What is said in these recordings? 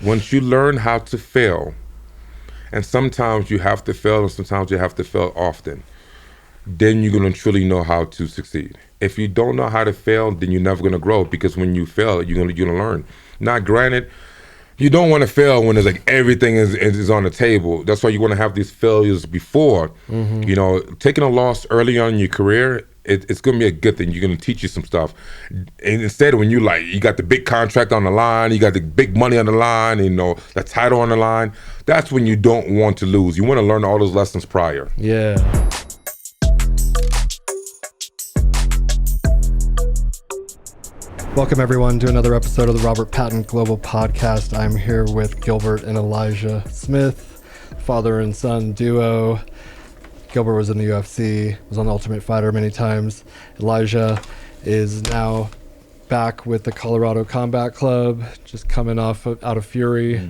Once you learn how to fail, and sometimes you have to fail, and sometimes you have to fail often, then you're gonna truly know how to succeed. If you don't know how to fail, then you're never gonna grow, because when you fail, you're gonna learn. Now, granted, you don't want to fail when it's like everything is on the table. That's why you want to have these failures before. You know, taking a loss early on in your career, it's gonna be a good thing. You're gonna teach you some stuff. And instead, when you got the big contract on the line, you got the big money on the line, you know, the title on the line, that's when you don't want to lose. You want to learn all those lessons prior. Yeah. Welcome everyone to another episode of the Robert Patton Global Podcast. I'm here with Gilbert and Elijah Smith, father and son duo. Gilbert was in the UFC, was on the Ultimate Fighter many times. Elijah is now back with the Colorado Combat Club, just coming out of Fury.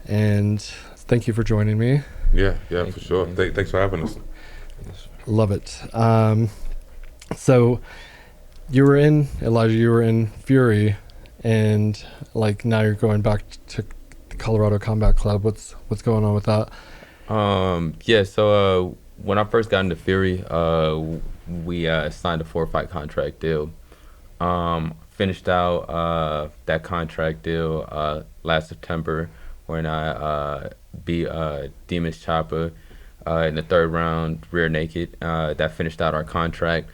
And thank you for joining me. Yeah, for sure. Thanks for having us. Love it. So you were in Fury, and like now you're going back to the Colorado Combat Club. What's going on with that? So when I first got into Fury, we signed a 4-fight contract deal. Finished out that contract deal last September when I beat Demon's Chopper in the third round, rear naked. That finished out our contract.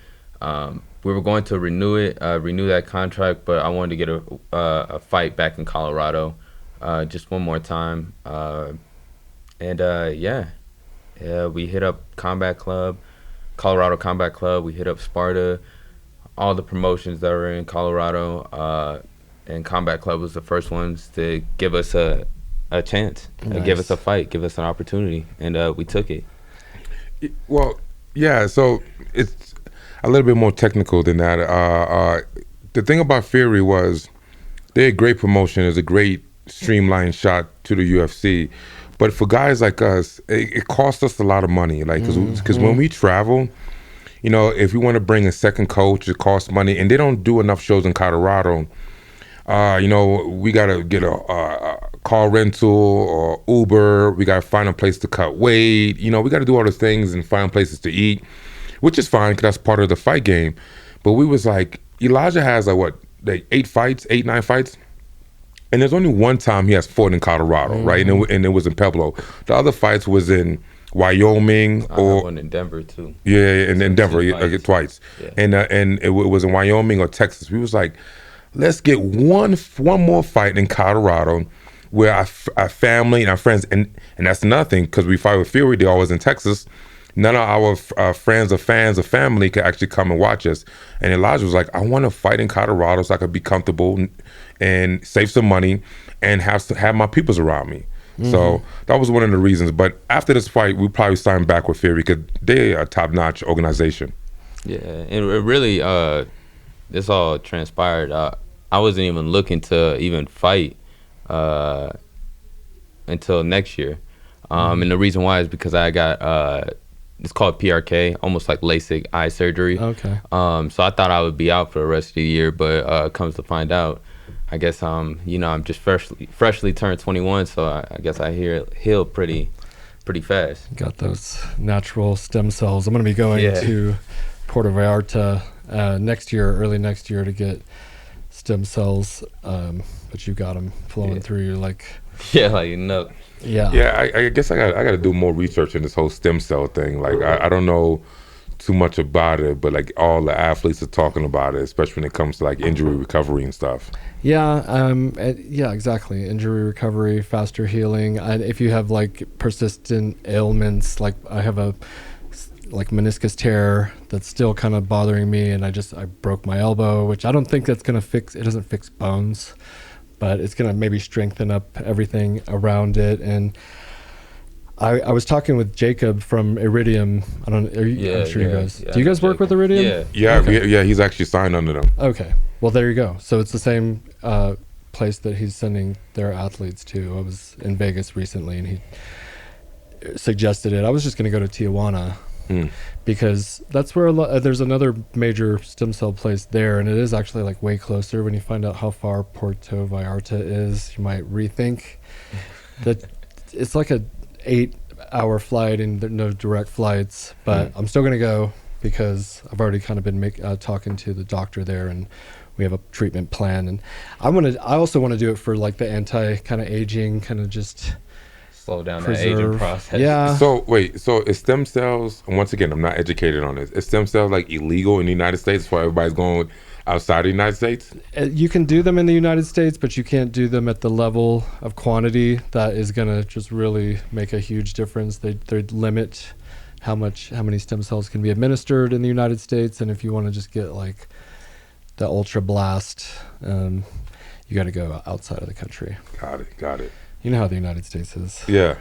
We were going to renew that contract, but I wanted to get a fight back in Colorado, just one more time. We hit up Colorado Combat Club. We hit up Sparta, all the promotions that were in Colorado, and Combat Club was the first ones to give us a chance, give us a fight, give us an opportunity, and we took it. Well, yeah, so it's a little bit more technical than that. The thing about Fury was they're a great promotion. It's a great streamlined shot to the UFC. But for guys like us, it costs us a lot of money. Like, because when we travel, you know, if we want to bring a second coach, it costs money. And they don't do enough shows in Colorado. You know, we got to get a car rental or Uber. We got to find a place to cut weight. You know, we got to do all the things and find places to eat, which is fine because that's part of the fight game. But we was like, Elijah has like 8 fights, 9 fights? And there's only one time he has fought in Colorado, right? And it was in Pueblo. The other fights was in Wyoming. I had one in Denver too. Yeah, and in Denver twice. Yeah. And it was in Wyoming or Texas. We was like, let's get one more fight in Colorado where our family and our friends, and that's nothing because we fight with Fury, they're always in Texas. None of our friends or fans or family could actually come and watch us. And Elijah was like, I want to fight in Colorado so I could be comfortable and save some money and have my peoples around me. So that was one of the reasons. But after this fight, we probably signed back with Fury because they're a top-notch organization. Yeah, and it really, this all transpired. I wasn't even looking to even fight until next year. And the reason why is because I got... it's called PRK, almost like LASIK eye surgery. Okay. So I thought I would be out for the rest of the year, but comes to find out, I guess I'm just freshly turned 21, so I guess I heal pretty fast. Got those natural stem cells. I'm going to be going to Puerto Vallarta early next year to get stem cells, but you got them flowing through you like... Yeah, like, no. Yeah. I guess I got to do more research in this whole stem cell thing. Like, I don't know too much about it, but like all the athletes are talking about it, especially when it comes to like injury recovery and stuff. Yeah, exactly. Injury recovery, faster healing. And if you have like persistent ailments, like I have a meniscus tear that's still kind of bothering me, and I broke my elbow, which I don't think that's gonna fix. It doesn't fix bones, but it's gonna maybe strengthen up everything around it. And I was talking with Jacob from Iridium. I'm sure you guys. Do you guys work with Iridium? Yeah. Okay. He's actually signed under them. Okay. Well, there you go. So it's the same place that he's sending their athletes to. I was in Vegas recently, and he suggested it. I was just going to go to Tijuana because that's where there's another major stem cell place there, and it is actually like way closer. When you find out how far Puerto Vallarta is, you might rethink that. It's like a 8-hour flight and there are no direct flights, but I'm still going to go because I've already kind of been talking to the doctor there, and we have a treatment plan. And I also want to do it for like the anti kind of aging, kind of just slow down preserve. the aging process. Yeah. So wait, so is stem cells? And once again, I'm not educated on this. Is stem cells like illegal in the United States for everybody's going outside the United States? You can do them in the United States, but you can't do them at the level of quantity that is going to just really make a huge difference. They limit how many stem cells can be administered in the United States, and if you want to just get like the ultra blast, you got to go outside of the country. Got it. You know how the United States is. Yeah.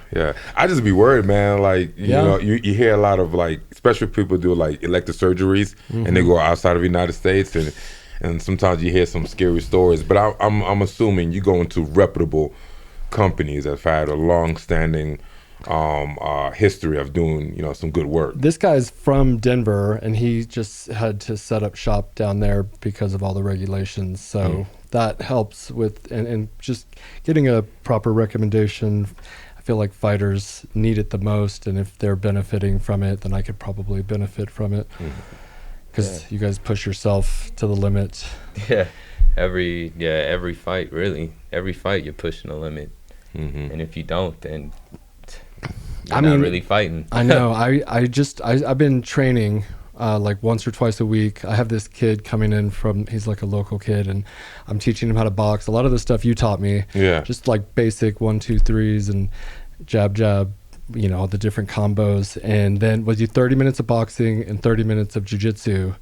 I just be worried, man. Like, you Yeah. know, you hear a lot of like, especially people do like elective surgeries and they go outside of the United States, and sometimes you hear some scary stories. But I'm assuming you go into reputable companies that have had a long-standing history of doing, you know, some good work. This guy's from Denver, and he just had to set up shop down there because of all the regulations. So that helps with and just getting a proper recommendation. I feel like fighters need it the most, and if they're benefiting from it, then I could probably benefit from it because you guys push yourself to the limit. Yeah, every fight, really, every fight you're pushing the limit, and if you don't, then you're not really fighting. I know. I've been training like once or twice a week. I have this kid coming in he's like a local kid, and I'm teaching him how to box. A lot of the stuff you taught me, just like basic 1, 2, 3s and jab, you know, the different combos. And then we'll do 30 minutes of boxing and 30 minutes of jiu-jitsu.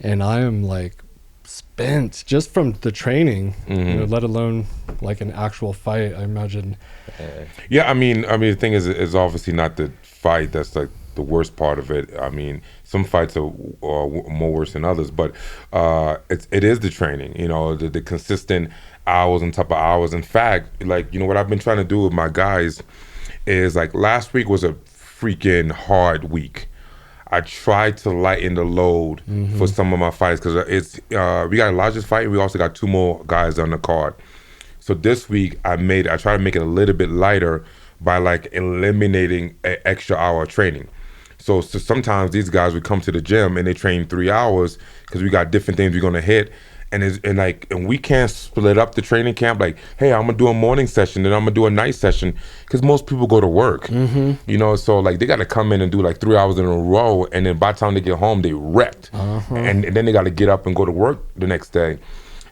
And I am like spent just from the training, you know, let alone like an actual fight, I imagine. Yeah, I mean, the thing is obviously not the fight that's like the worst part of it. I mean, some fights are more worse than others, but it is the training, you know, the consistent hours on top of hours. In fact, like, you know, what I've been trying to do with my guys is like last week was a freaking hard week. I tried to lighten the load for some of my fights because we got a largest fight and we also got 2 more guys on the card. So this week I try to make it a little bit lighter by like eliminating an extra hour of training. So sometimes these guys would come to the gym and they train 3 hours because we got different things we're gonna hit, and we can't split up the training camp. Like, hey, I'm gonna do a morning session and I'm gonna do a night session because most people go to work. You know, so like they gotta come in and do like 3 hours in a row, and then by the time they get home, they wrecked, and then they gotta get up and go to work the next day.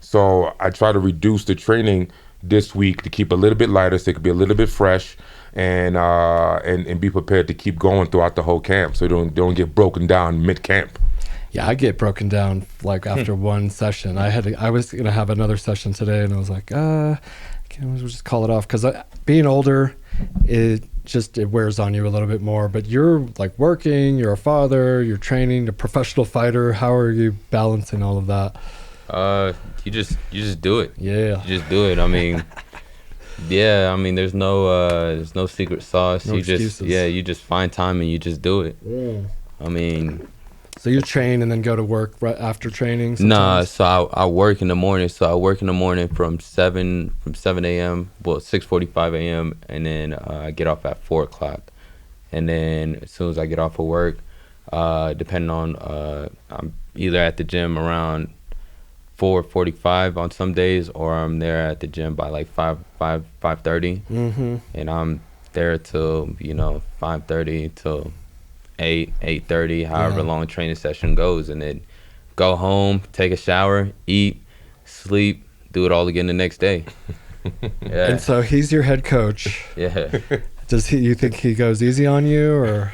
So I try to reduce the training this week to keep a little bit lighter, so it could be a little bit fresh, and be prepared to keep going throughout the whole camp, so they don't get broken down mid camp. Yeah, I get broken down like after one session. I was gonna have another session today, and I was like, we'll just call it off because being older, it wears on you a little bit more. But you're like working, you're a father, you're training, a professional fighter. How are you balancing all of that? You just do it. Yeah, you just do it. I mean, yeah, I mean, there's no secret sauce. No excuses. You just find time and you just do it. I mean, so you train and then go to work right after training sometimes? Nah, so I work in the morning. So I work in the morning from 7 a.m. Well, 6:45 a.m. and then I get off at 4 o'clock. And then as soon as I get off of work, depending on I'm either at the gym around 4:45 on some days, or I'm there at the gym by like 5:30, and I'm there till 5:30 till 8:30, however long training session goes, and then go home, take a shower, eat, sleep, do it all again the next day. Yeah. And so he's your head coach. Yeah. You think he goes easy on you, or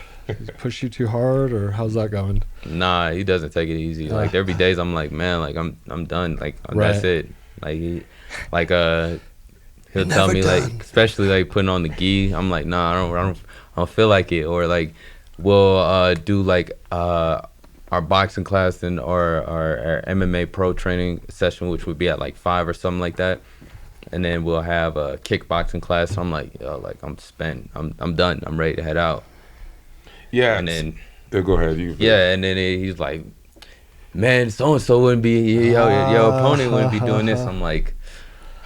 push you too hard, or how's that going? Nah, he doesn't take it easy. Like there be days I'm like, man, like I'm done. Like that's it. Like he'll tell me done. Like, especially like putting on the gi. I'm like, nah, I don't feel like it. Or like we'll do like our boxing class and our MMA pro training session, which would be at like 5 or something like that. And then we'll have a kickboxing class. So I'm like, yo, like I'm spent. I'm done. I'm ready to head out. Yeah. And then Yeah, go ahead. You. Yeah, and then he's like, man, so and so wouldn't be your opponent wouldn't be doing this. I'm like,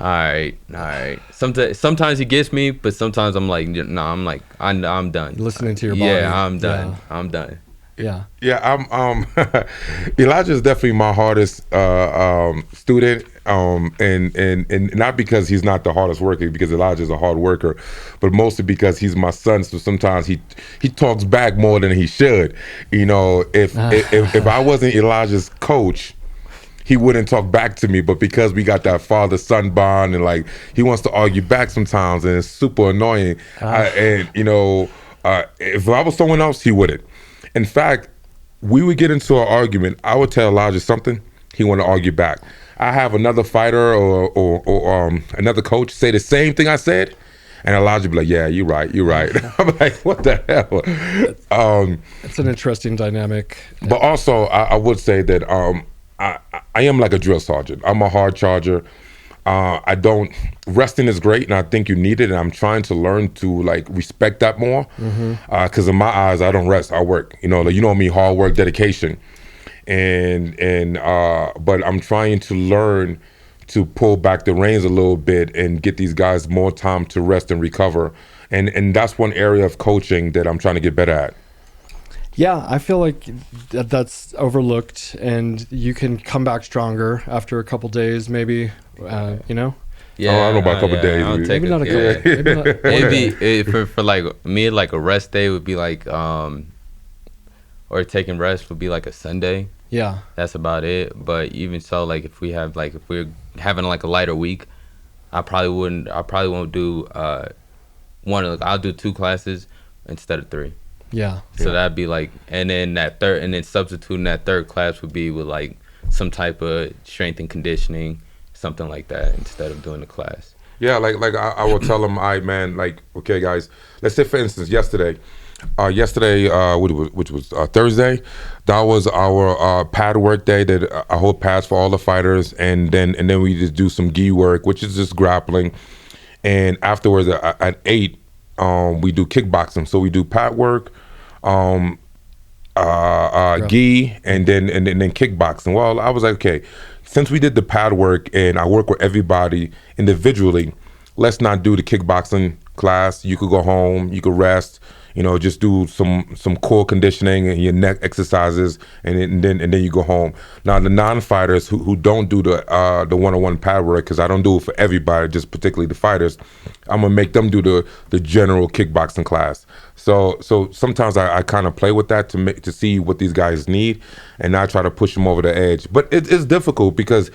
all right. Sometimes he gets me, but sometimes I'm like, no, I'm done. Listening to your body. Yeah, I'm done. Yeah. I'm done. Yeah. Yeah, I'm Elijah is definitely my hardest student, and not because he's not the hardest worker, because Elijah's a hard worker, but mostly because he's my son. So sometimes he talks back more than he should. You know, if I wasn't Elijah's coach, he wouldn't talk back to me. But because we got that father-son bond, and like he wants to argue back sometimes, and it's super annoying. And you know, if I was someone else, he wouldn't. In fact, we would get into an argument. I would tell Elijah something, he want to argue back. I have another fighter or another coach say the same thing I said, and Elijah be like, "Yeah, you're right. I'm like, "What the hell?" It's an interesting dynamic. But also, I would say that I am like a drill sergeant. I'm a hard charger. I don't resting is great, and I think you need it. And I'm trying to learn to like respect that more, because in my eyes, I don't rest. I work. You know, like, you know me, hard work, dedication, and but I'm trying to learn to pull back the reins a little bit and get these guys more time to rest and recover. And that's one area of coaching that I'm trying to get better at. Yeah, I feel like that's overlooked, and you can come back stronger after a couple days, maybe. You know. Yeah, I don't know about a couple days. Maybe not a couple. Maybe not. It'd be for like me, like a rest day would be like or taking rest would be like a Sunday. Yeah. That's about it. But even so, like if we're having like a lighter week, I probably won't do I'll do 2 classes instead of 3. Yeah. So that'd be like, and then substituting that third class would be with like some type of strength and conditioning, something like that, instead of doing the class. Yeah, like I will tell them, man, like, okay, guys, let's say for instance, yesterday, which was Thursday, that was our pad work day. That I hold pads for all the fighters, and then we just do some gi work, which is just grappling, and afterwards at 8, we do kickboxing. So we do pad work, gi, and then kickboxing. Well, I was like, okay, since we did the pad work and I work with everybody individually, let's not do the kickboxing class. You could go home, you could rest, you know, just do some core conditioning and your neck exercises, and then you go home. Now the non-fighters who don't do the one-on-one pad work, because I don't do it for everybody, just particularly the fighters, I'm gonna make them do the general kickboxing class. So sometimes I kind of play with that to see what these guys need, and I try to push them over the edge. But it's difficult because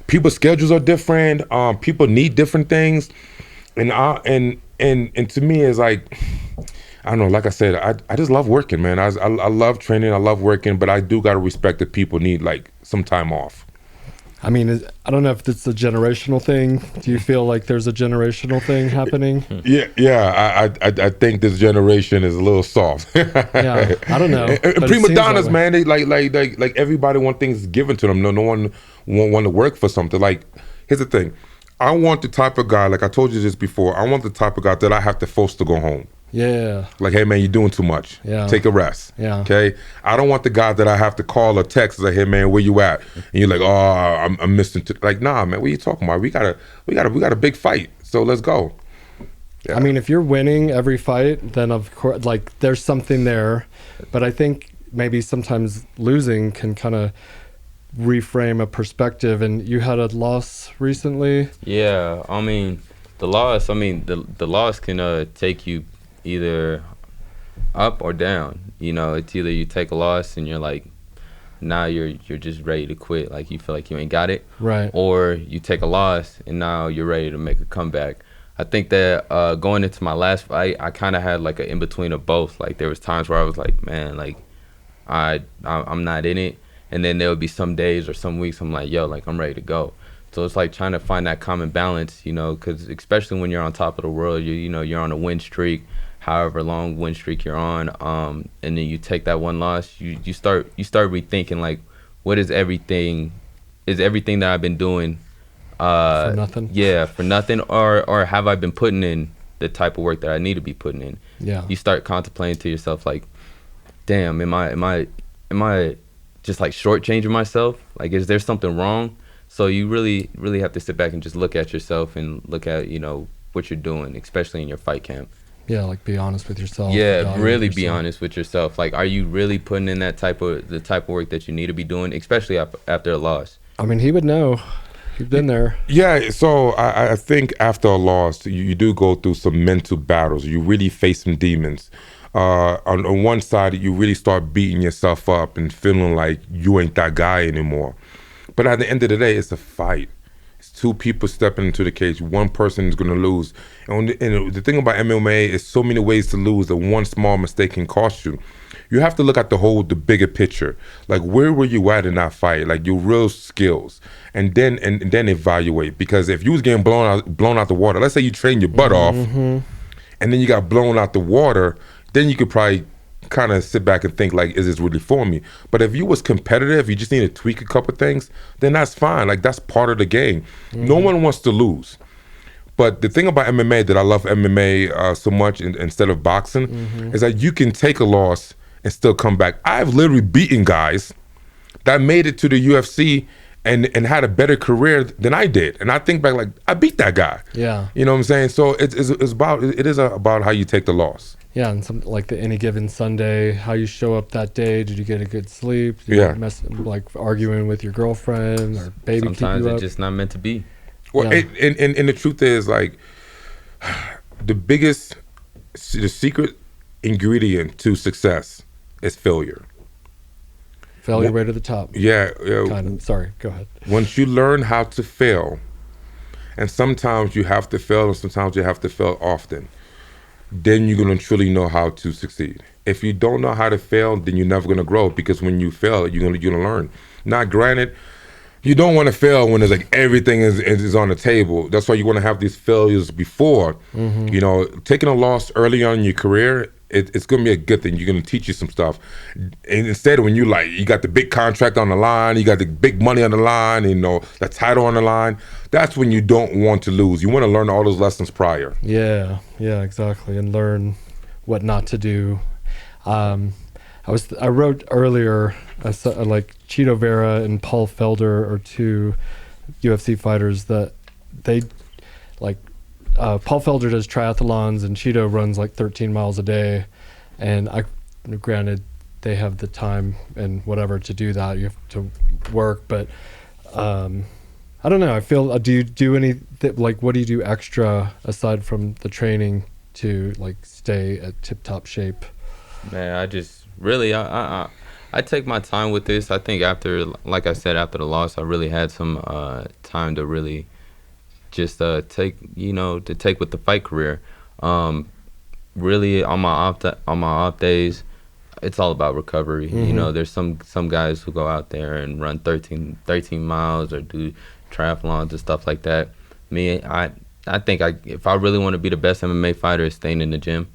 people's schedules are different. People need different things, and to me it's like, I don't know. Like I said, I just love working, man. I love training. I love working, but I do gotta respect that people need like some time off. I mean, I don't know if it's a generational thing. Do you feel like there's a generational thing happening? Yeah. I think this generation is a little soft. Yeah, I don't know. And prima donnas, man, they like everybody want things given to them. No one want to work for something. Like, here's the thing. I want the type of guy, like I told you this before, I want the type of guy that I have to force to go home. Yeah. Like, hey man, you're doing too much. Yeah. Take a rest. Yeah. Okay. I don't want the guy that I have to call or text like, hey man, where you at? And you're like, oh, I'm missing. Like, nah, man, what are you talking about? We got a big fight. So let's go. Yeah. I mean, if you're winning every fight, then of course, like, there's something there. But I think maybe sometimes losing can kind of reframe a perspective. And you had a loss recently. Yeah, I mean, the loss can take you either up or down. You know, it's either you take a loss and you're like, now you're just ready to quit, like you feel like you ain't got it, right? Or you take a loss and now you're ready to make a comeback. I think that going into my last fight, I kind of had like an in between of both. Like there was times where I was like, man, like I'm not in it, and then there would be some days or some weeks I'm like, yo, like I'm ready to go. So it's like trying to find that common balance, you know, because especially when you're on top of the world, you're on a win streak, however long win streak you're on, and then you take that one loss, you start rethinking, like, what is everything that I've been doing for nothing? Yeah, for nothing, or have I been putting in the type of work that I need to be putting in? Yeah. You start contemplating to yourself, like, damn, am I just like shortchanging myself? Like, is there something wrong? So you really have to sit back and just look at yourself and look at, what you're doing, especially in your fight camp. Yeah, like be honest with yourself. Yeah, evaluate really be yourself. honest with yourself. Like, are you really putting in the type of work that you need to be doing, especially after a loss? I mean, he would know. He's been there. Yeah, so I think after a loss, you do go through some mental battles. You really face some demons. On one side, you really start beating yourself up and feeling like you ain't that guy anymore. But at the end of the day, it's a fight. It's two people stepping into the cage. One person is going to lose. And the thing about MMA is so many ways to lose that one small mistake can cost you. You have to look at the bigger picture. Like, where were you at in that fight? Like, your real skills. And then evaluate. Because if you was getting blown out the water, let's say you trained your butt off, and then you got blown out the water, then you could probably kind of sit back and think, like, is this really for me? But if you was competitive, you just need to tweak a couple things, then that's fine. Like, that's part of the game. No one wants to lose. But the thing about MMA that I love MMA so much instead of boxing is that you can take a loss and still come back. I've literally beaten guys that made it to the UFC and had a better career than I did. And I think back, like, I beat that guy. Yeah. You know what I'm saying? So it is about how you take the loss. Yeah, and some like the any given Sunday, how you show up that day. Did you get a good sleep? Did Yeah. you like arguing with your girlfriend or baby keep Sometimes you it's up? just not meant to be. Well, Yeah. and the truth is, like, the secret ingredient to success is failure. Failure way to the top. Yeah. Kind of. Sorry, go ahead. Once you learn how to fail, and sometimes you have to fail, and sometimes you have to fail often, then you're gonna truly know how to succeed. If you don't know how to fail, then you're never gonna grow, because when you fail, you're gonna learn. Now, granted, you don't want to fail when there's like everything is on the table. That's why you want to have these failures before. Taking a loss early on in your career, it's going to be a good thing. You're going to teach you some stuff. And instead, when you got the big contract on the line, you got the big money on the line, the title on the line, that's when you don't want to lose. You want to learn all those lessons prior. Yeah, exactly, and learn what not to do. I wrote earlier, like Cheeto Vera and Paul Felder are two UFC fighters that they like. Paul Felder does triathlons and Cheeto runs like 13 miles a day, and granted they have the time and whatever to do that. You have to work, but I don't know. I feel. Do you do any like what do you do extra aside from the training to like stay at tip-top shape? Man, I just really I take my time with this. I think like I said, after the loss, I really had some time to really just take with the fight career. Really on my off days, it's all about recovery. There's some guys who go out there and run 13 miles or do triathlons and stuff like that. Me, I think if I really want to be the best MMA fighter, is staying in the gym.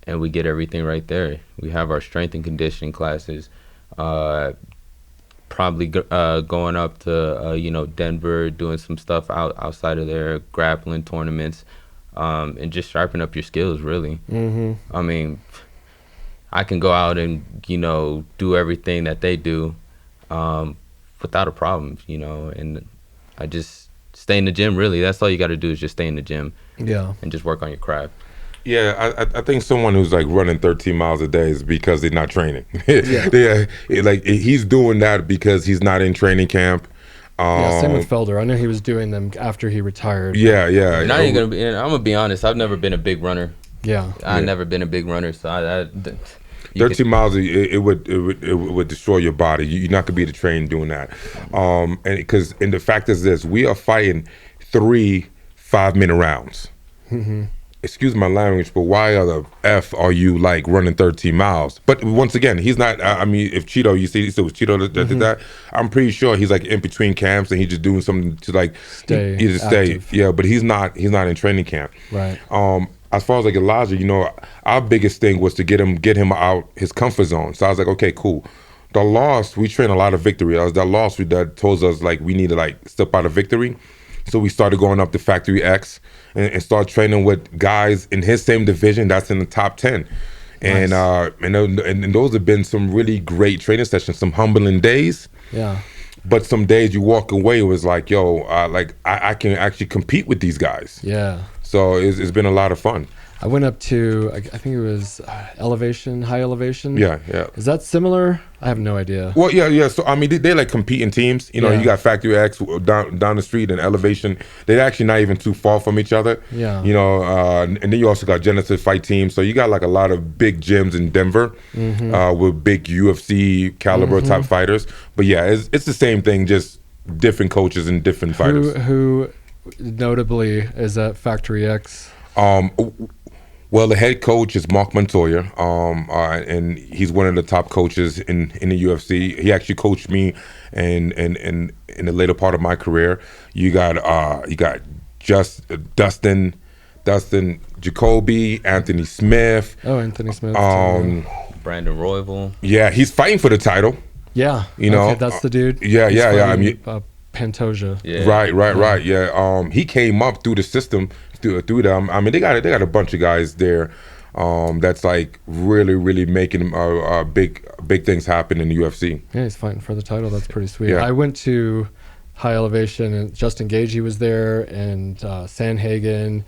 And we get everything right there. We have our strength and conditioning classes. Probably going up to Denver, doing some stuff outside of there, grappling tournaments, and just sharpen up your skills. Really. I mean, I can go out and do everything that they do without a problem. And I just stay in the gym. Really, that's all you got to do is just stay in the gym. Yeah. And just work on your craft. Yeah, I think someone who's like running 13 miles a day is because they're not training. Like he's doing that because he's not in training camp. Same with Felder. I know he was doing them after he retired. Yeah. And I'm gonna be honest. I've never been a big runner. Yeah. I've never been a big runner, so 13 miles, it would destroy your body. You're not gonna be able to train doing that. And the fact is this: we are fighting 3 5-minute rounds. Excuse my language, but why the F are you like running 13 miles? But once again, he's not. I mean, if Cheeto, you see, it was Cheeto that did that. I'm pretty sure he's like in between camps and he's just doing something to like stay. Yeah, but he's not in training camp. Right. As far as like Elijah, our biggest thing was to get him out his comfort zone. So I was like, okay, cool. The loss, we train a lot of victory. That loss that told us like we need to like step out of victory. So we started going up to Factory X and start training with guys in his same division that's in the top 10. And Nice. and those have been some really great training sessions, some humbling days. Yeah. But some days you walk away, it was like, yo, I can actually compete with these guys. Yeah. So it's been a lot of fun. I went up to, I think it was elevation, high elevation. Yeah, yeah. Is that similar? I have no idea. Well, yeah, yeah. So I mean, they like competing teams. You know, Yeah. you got Factory X down the street and Elevation. They're actually not even too far from each other. Yeah. You know, and then you also got Genesis Fight Team. So you got like a lot of big gyms in Denver with big UFC caliber type fighters. But yeah, it's the same thing, just different coaches and different fighters. Who notably is at Factory X? Um, well, the head coach is Mark Montoya, and he's one of the top coaches in the UFC. He actually coached me, in the later part of my career. You got just Dustin Jacoby, Anthony Smith. Oh, Anthony Smith. Brandon Royval. Yeah, he's fighting for the title. Yeah. You know, okay, that's the dude. yeah, He's yeah, yeah, I fighting, mean- Yeah. Pantoja. Right. Yeah. He came up through the system through them. I mean, they got a bunch of guys there. That's like really making big things happen in the UFC. Yeah, he's fighting for the title. That's pretty sweet. Yeah. I went to High Elevation, and Justin Gagey was there, and Sandhagen,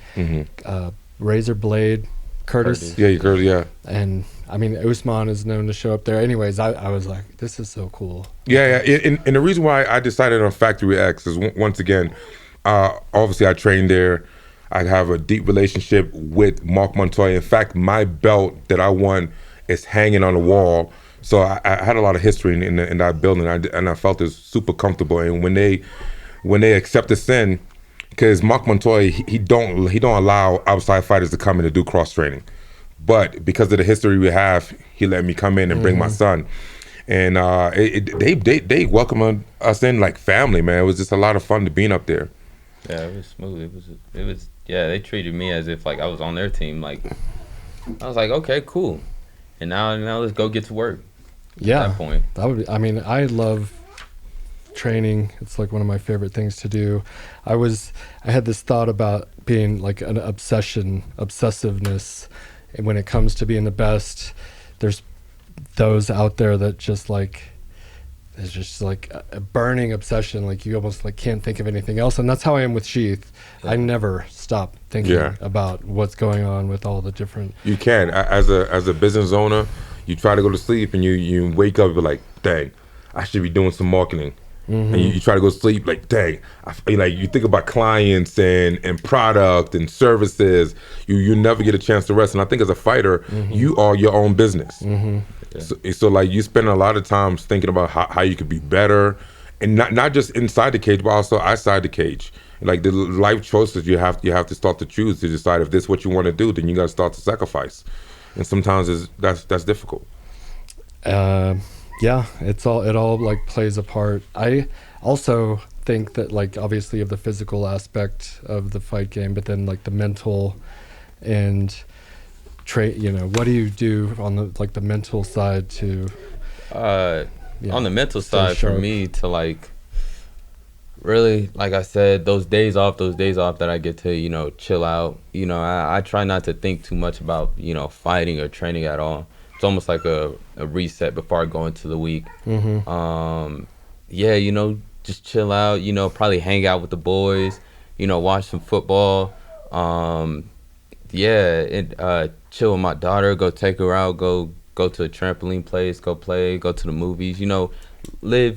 Razor Blade, Curtis. Yeah, you heard, yeah. And I mean, Usman is known to show up there. Anyways, I was like, this is so cool. Yeah. And the reason why I decided on Factory X is once again, obviously I trained there. I have a deep relationship with Mark Montoya. In fact, my belt that I won is hanging on the wall. So I had a lot of history in that building, and I felt it super comfortable. And when they accept us in, because Mark Montoya, he don't allow outside fighters to come in and do cross training, but because of the history we have, he let me come in and bring my son. And they welcomed us in like family, man. It was just a lot of fun to being up there. Yeah, it was smooth. It was. Yeah, they treated me as if like I was on their team. Like I was like, okay, cool. And now let's go get to work. Yeah. At that point. That would be, I mean, I love training. It's like one of my favorite things to do. I had this thought about being like an obsessiveness. And when it comes to being the best, there's those out there that just like, it's just like a burning obsession. Like you almost like can't think of anything else. And that's how I am with Sheath. I never stop thinking about what's going on with all the different. You can, as a business owner, you try to go to sleep and you wake up, you're like, dang, I should be doing some marketing. And you try to go to sleep like, dang, you think about clients and product and services. You never get a chance to rest. And I think as a fighter, you are your own business. So like you spend a lot of times thinking about how you could be better, and not just inside the cage, but also outside the cage. Like the life choices you have to start to choose to decide if this is what you want to do. Then you got to start to sacrifice, and sometimes that's difficult. Yeah, it all like plays a part. I also think that like obviously of the physical aspect of the fight game, but then like the mental and what do you do on the mental side to on the mental stay side for sharp? me to like really, like I said, those days off that I get to chill out, I try not to think too much about fighting or training at all. It's almost like a reset before I go into the week. Just chill out, probably hang out with the boys, watch some football. Chill with my daughter, go take her out, go to a trampoline place, go play, go to the movies, live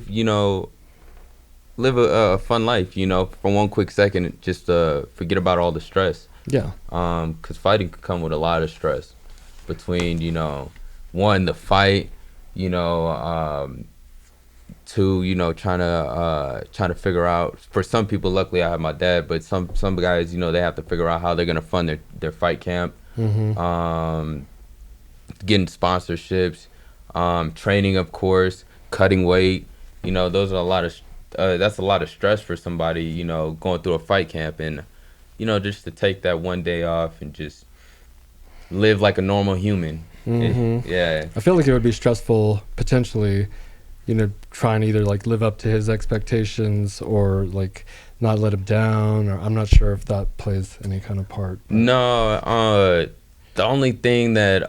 a fun life, for one quick second, just forget about all the stress. Yeah. Because fighting could come with a lot of stress between, one, the fight, two, trying to figure out, for some people, luckily I have my dad, but some guys, they have to figure out how they're going to fund their fight camp. Getting sponsorships, training, of course, cutting weight. Those are that's a lot of stress for somebody, going through a fight camp, and just to take that one day off and just live like a normal human. Yeah. I feel like it would be stressful potentially, trying to either like live up to his expectations or like not let him down, or I'm not sure if that plays any kind of part. No, the only thing that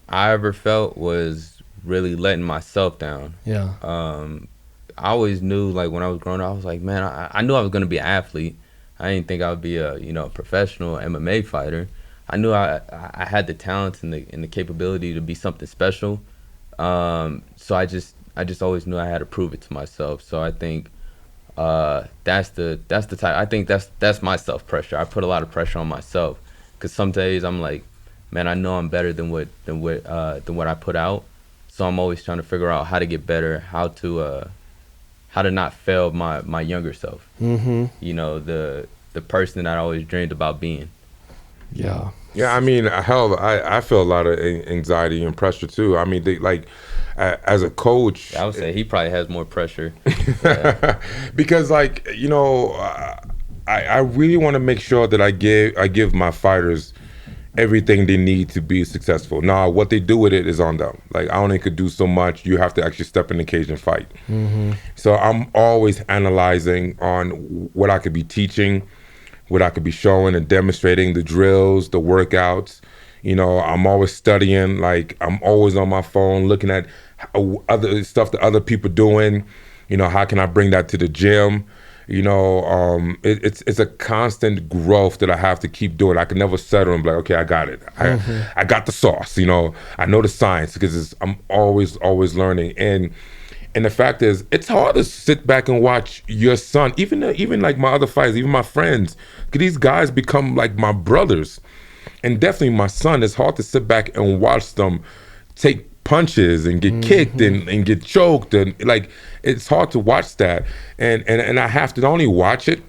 I ever felt was really letting myself down. Yeah. I always knew, like, when I was growing up, I was like, man, I knew I was gonna be an athlete. I didn't think I would be a, professional MMA fighter. I knew I had the talent and the capability to be something special. So I just always knew I had to prove it to myself. So I think that's the type. I think that's my self pressure. I put a lot of pressure on myself because some days I'm like, man, I know I'm better than what I put out. So I'm always trying to figure out how to get better, how to not fail my younger self. Mm-hmm. The person that I always dreamed about being. Yeah. Yeah, I mean, hell, I feel a lot of anxiety and pressure too. I mean, as a coach, I would say he probably has more pressure. because I really want to make sure that I give my fighters everything they need to be successful. Now, what they do with it is on them. Like, I only could do so much. You have to actually step in the cage and fight. Mm-hmm. So I'm always analyzing on what I could be teaching, what I could be showing and demonstrating, the drills, the workouts. I'm always studying. Like, I'm always on my phone looking at other stuff that other people doing. How can I bring that to the gym? It's a constant growth that I have to keep doing. I can never settle and be like, okay, I got it. I got the sauce. I know the science because I'm always learning. And the fact is, it's hard to sit back and watch your son, even like my other fighters, even my friends, because these guys become like my brothers. And definitely my son, it's hard to sit back and watch them take punches and get kicked and get choked, and like it's hard to watch that. And I have to not only watch it,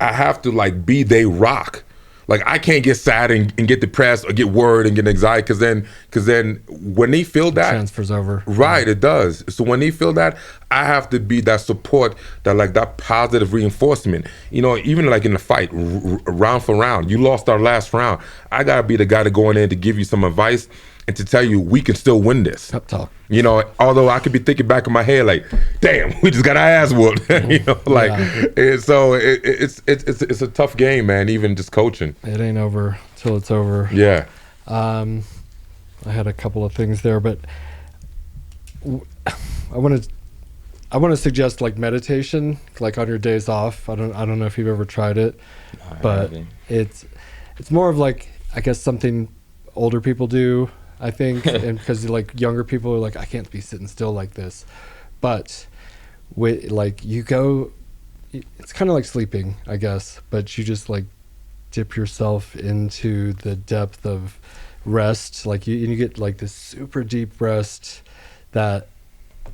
I have to like be they rock. Like, I can't get sad and get depressed or get worried and get anxiety because then when they feel that transfers over. Right, it does. So when they feel that, I have to be that support, that positive reinforcement. Even like in the fight, round for round, you lost our last round. I gotta be the guy to go in there to give you some advice and to tell you we can still win this. Pep talk. Although I could be thinking back in my head like, damn, we just got our ass whooped. And so it's a tough game, man. Even just coaching, it ain't over till it's over. Yeah. I had a couple of things there, but I want to suggest like meditation, like on your days off. I don't know if you've ever tried it, but it's more of like, I guess, something older people do, I think, and because like younger people are like, I can't be sitting still like this, but with like you go, it's kind of like sleeping, I guess, but you just like dip yourself into the depth of rest, like you get like this super deep rest that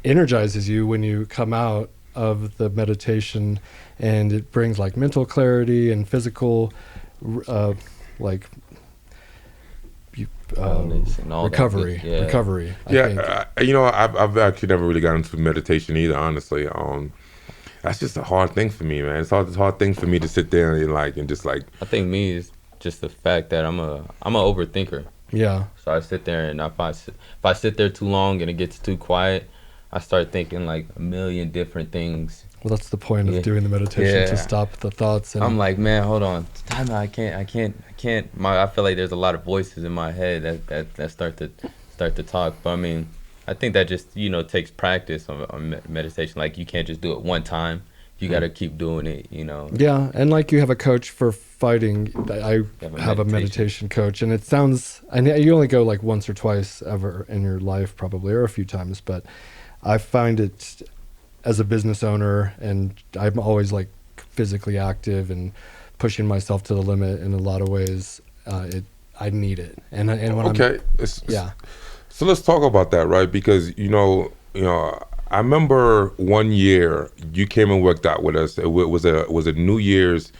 energizes you when you come out of the meditation, and it brings like mental clarity and physical like and all recovery. That good, recovery. I've actually never really got into meditation either, honestly. That's just a hard thing for me, man. It's a hard thing for me to sit there and just like. I think me is just the fact that I'm a overthinker. Yeah. So I sit there, and if I sit there too long and it gets too quiet, I start thinking like a million different things. Well, that's the point of doing the meditation, to stop the thoughts. And I'm like, man, hold on, time out. I can't. I feel like there's a lot of voices in my head that start to talk. But I mean, I think that just takes practice on meditation. Like, you can't just do it one time. You got to keep doing it. Yeah, and like you have a coach for fighting. I have a meditation coach, and it sounds. And you only go like once or twice ever in your life, probably, or a few times. But I find it, as a business owner, and I'm always like physically active and pushing myself to the limit in a lot of ways. I need it, and when So let's talk about that, right? Because I remember one year you came and worked out with us. It was a New Year's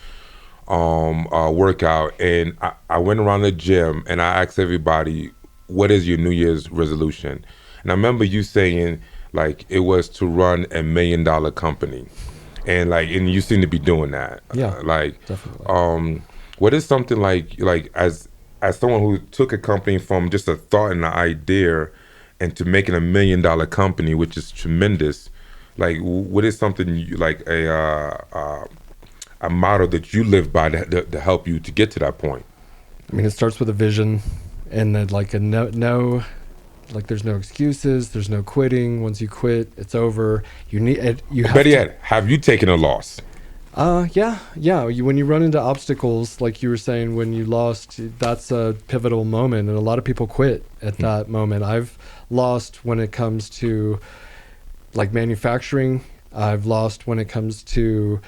workout, and I went around the gym and I asked everybody, "What is your New Year's resolution?" And I remember you saying, like, it was to run $1 million company, and you seem to be doing that. Definitely. What is something like as someone who took a company from just a thought and an idea and to making $1 million company, which is tremendous. Like, what is something a motto that you live by to help you to get to that point? I mean, it starts with a vision, and then like a no, like there's no excuses, there's no quitting. Once you quit, it's over. You need it. You have Better to, yet, have you taken a loss? yeah. When you run into obstacles, like you were saying, when you lost, that's a pivotal moment, and a lot of people quit at that moment. I've lost when it comes to like manufacturing. I've lost when it comes to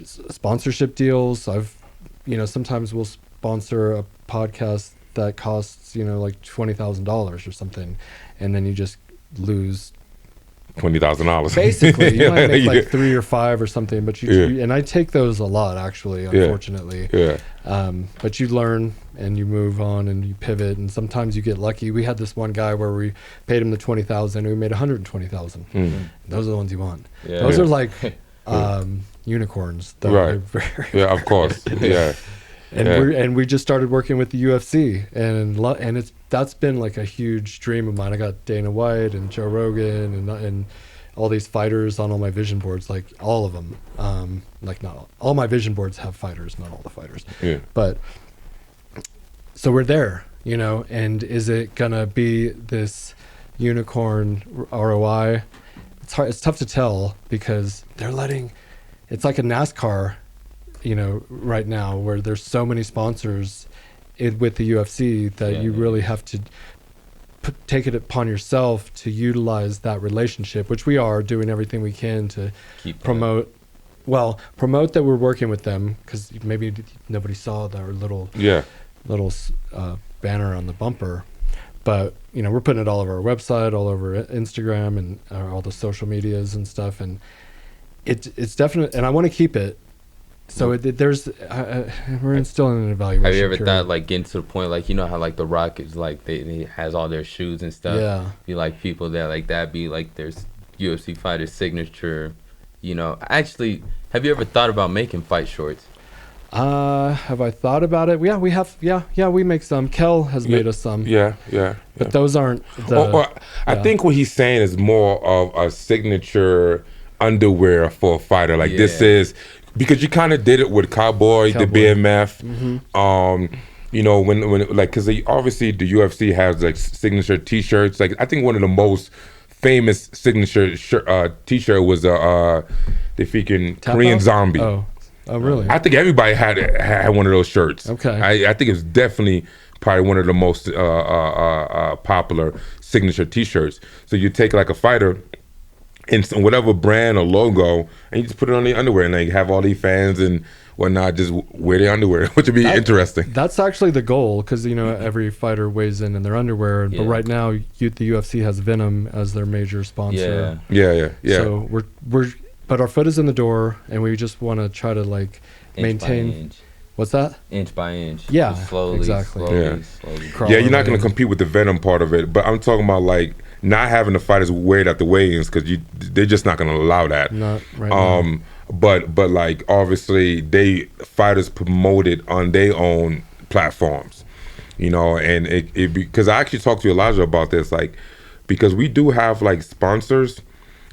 sponsorship deals. Sometimes we'll sponsor a podcast that costs, like $20,000 or something, and then you just lose $20,000. basically. You might make like Yeah. 3 or 5 or something, but and I take those a lot, actually, unfortunately. But you learn and you move on and you pivot, and sometimes you get lucky. We had this one guy where we paid him the $20,000 and we made $120,000. Those are the ones you want. Those are like unicorns, though. Right. Yeah, of course. Yeah. And we just started working with the UFC, and that's been like a huge dream of mine. I got Dana White and Joe Rogan and all these fighters on all my vision boards, like all of them. Like not all my vision boards have fighters, not all the fighters. Yeah. But so we're there, and is it gonna be this unicorn ROI? It's hard. It's tough to tell because it's like a NASCAR, right now, where there's so many sponsors with the UFC that you really have to take it upon yourself to utilize that relationship, which we are doing everything we can to promote that we're working with them, because maybe nobody saw our little banner on the bumper, but we're putting it all over our website, all over Instagram, and all the social medias and stuff, and it's definitely, and I want to keep it. So we're still in an evaluation. Have you ever period. thought like getting to the point, like how like The Rock is like they has all their shoes and stuff? Yeah. Be like people that like that be like there's UFC fighter's signature. Actually, have you ever thought about making fight shorts? Have I thought about it? Yeah, we have. Yeah, we make some. Kel has made us some. Yeah. But those aren't I think what he's saying is more of a signature underwear for a fighter. Like this is, because you kind of did it with Cowboy, the BMF. When like, because obviously the UFC has like signature T-shirts. Like I think one of the most famous signature T-shirt was the freaking Korean Zombie. Oh, really? I think everybody had one of those shirts. Okay. I think it's definitely probably one of the most popular signature T-shirts. So you take like a fighter in whatever brand or logo, and you just put it on the underwear, and they have all these fans and whatnot just wear their underwear, which would be interesting. That's actually the goal, because every fighter weighs in their underwear. But right now, the UFC has Venom as their major sponsor. Yeah. So but our foot is in the door, and we just want to try to like maintain. What's that? Inch by inch. Yeah, just slowly, exactly. Slowly. Yeah, you're not going to compete with the Venom part of it, but I'm talking about like not having the fighters weighed at the weigh-ins, because they're just not going to allow that. Not right now. But like obviously fighters promote it on their own platforms, and it because I actually talked to Elijah about this, like because we do have like sponsors,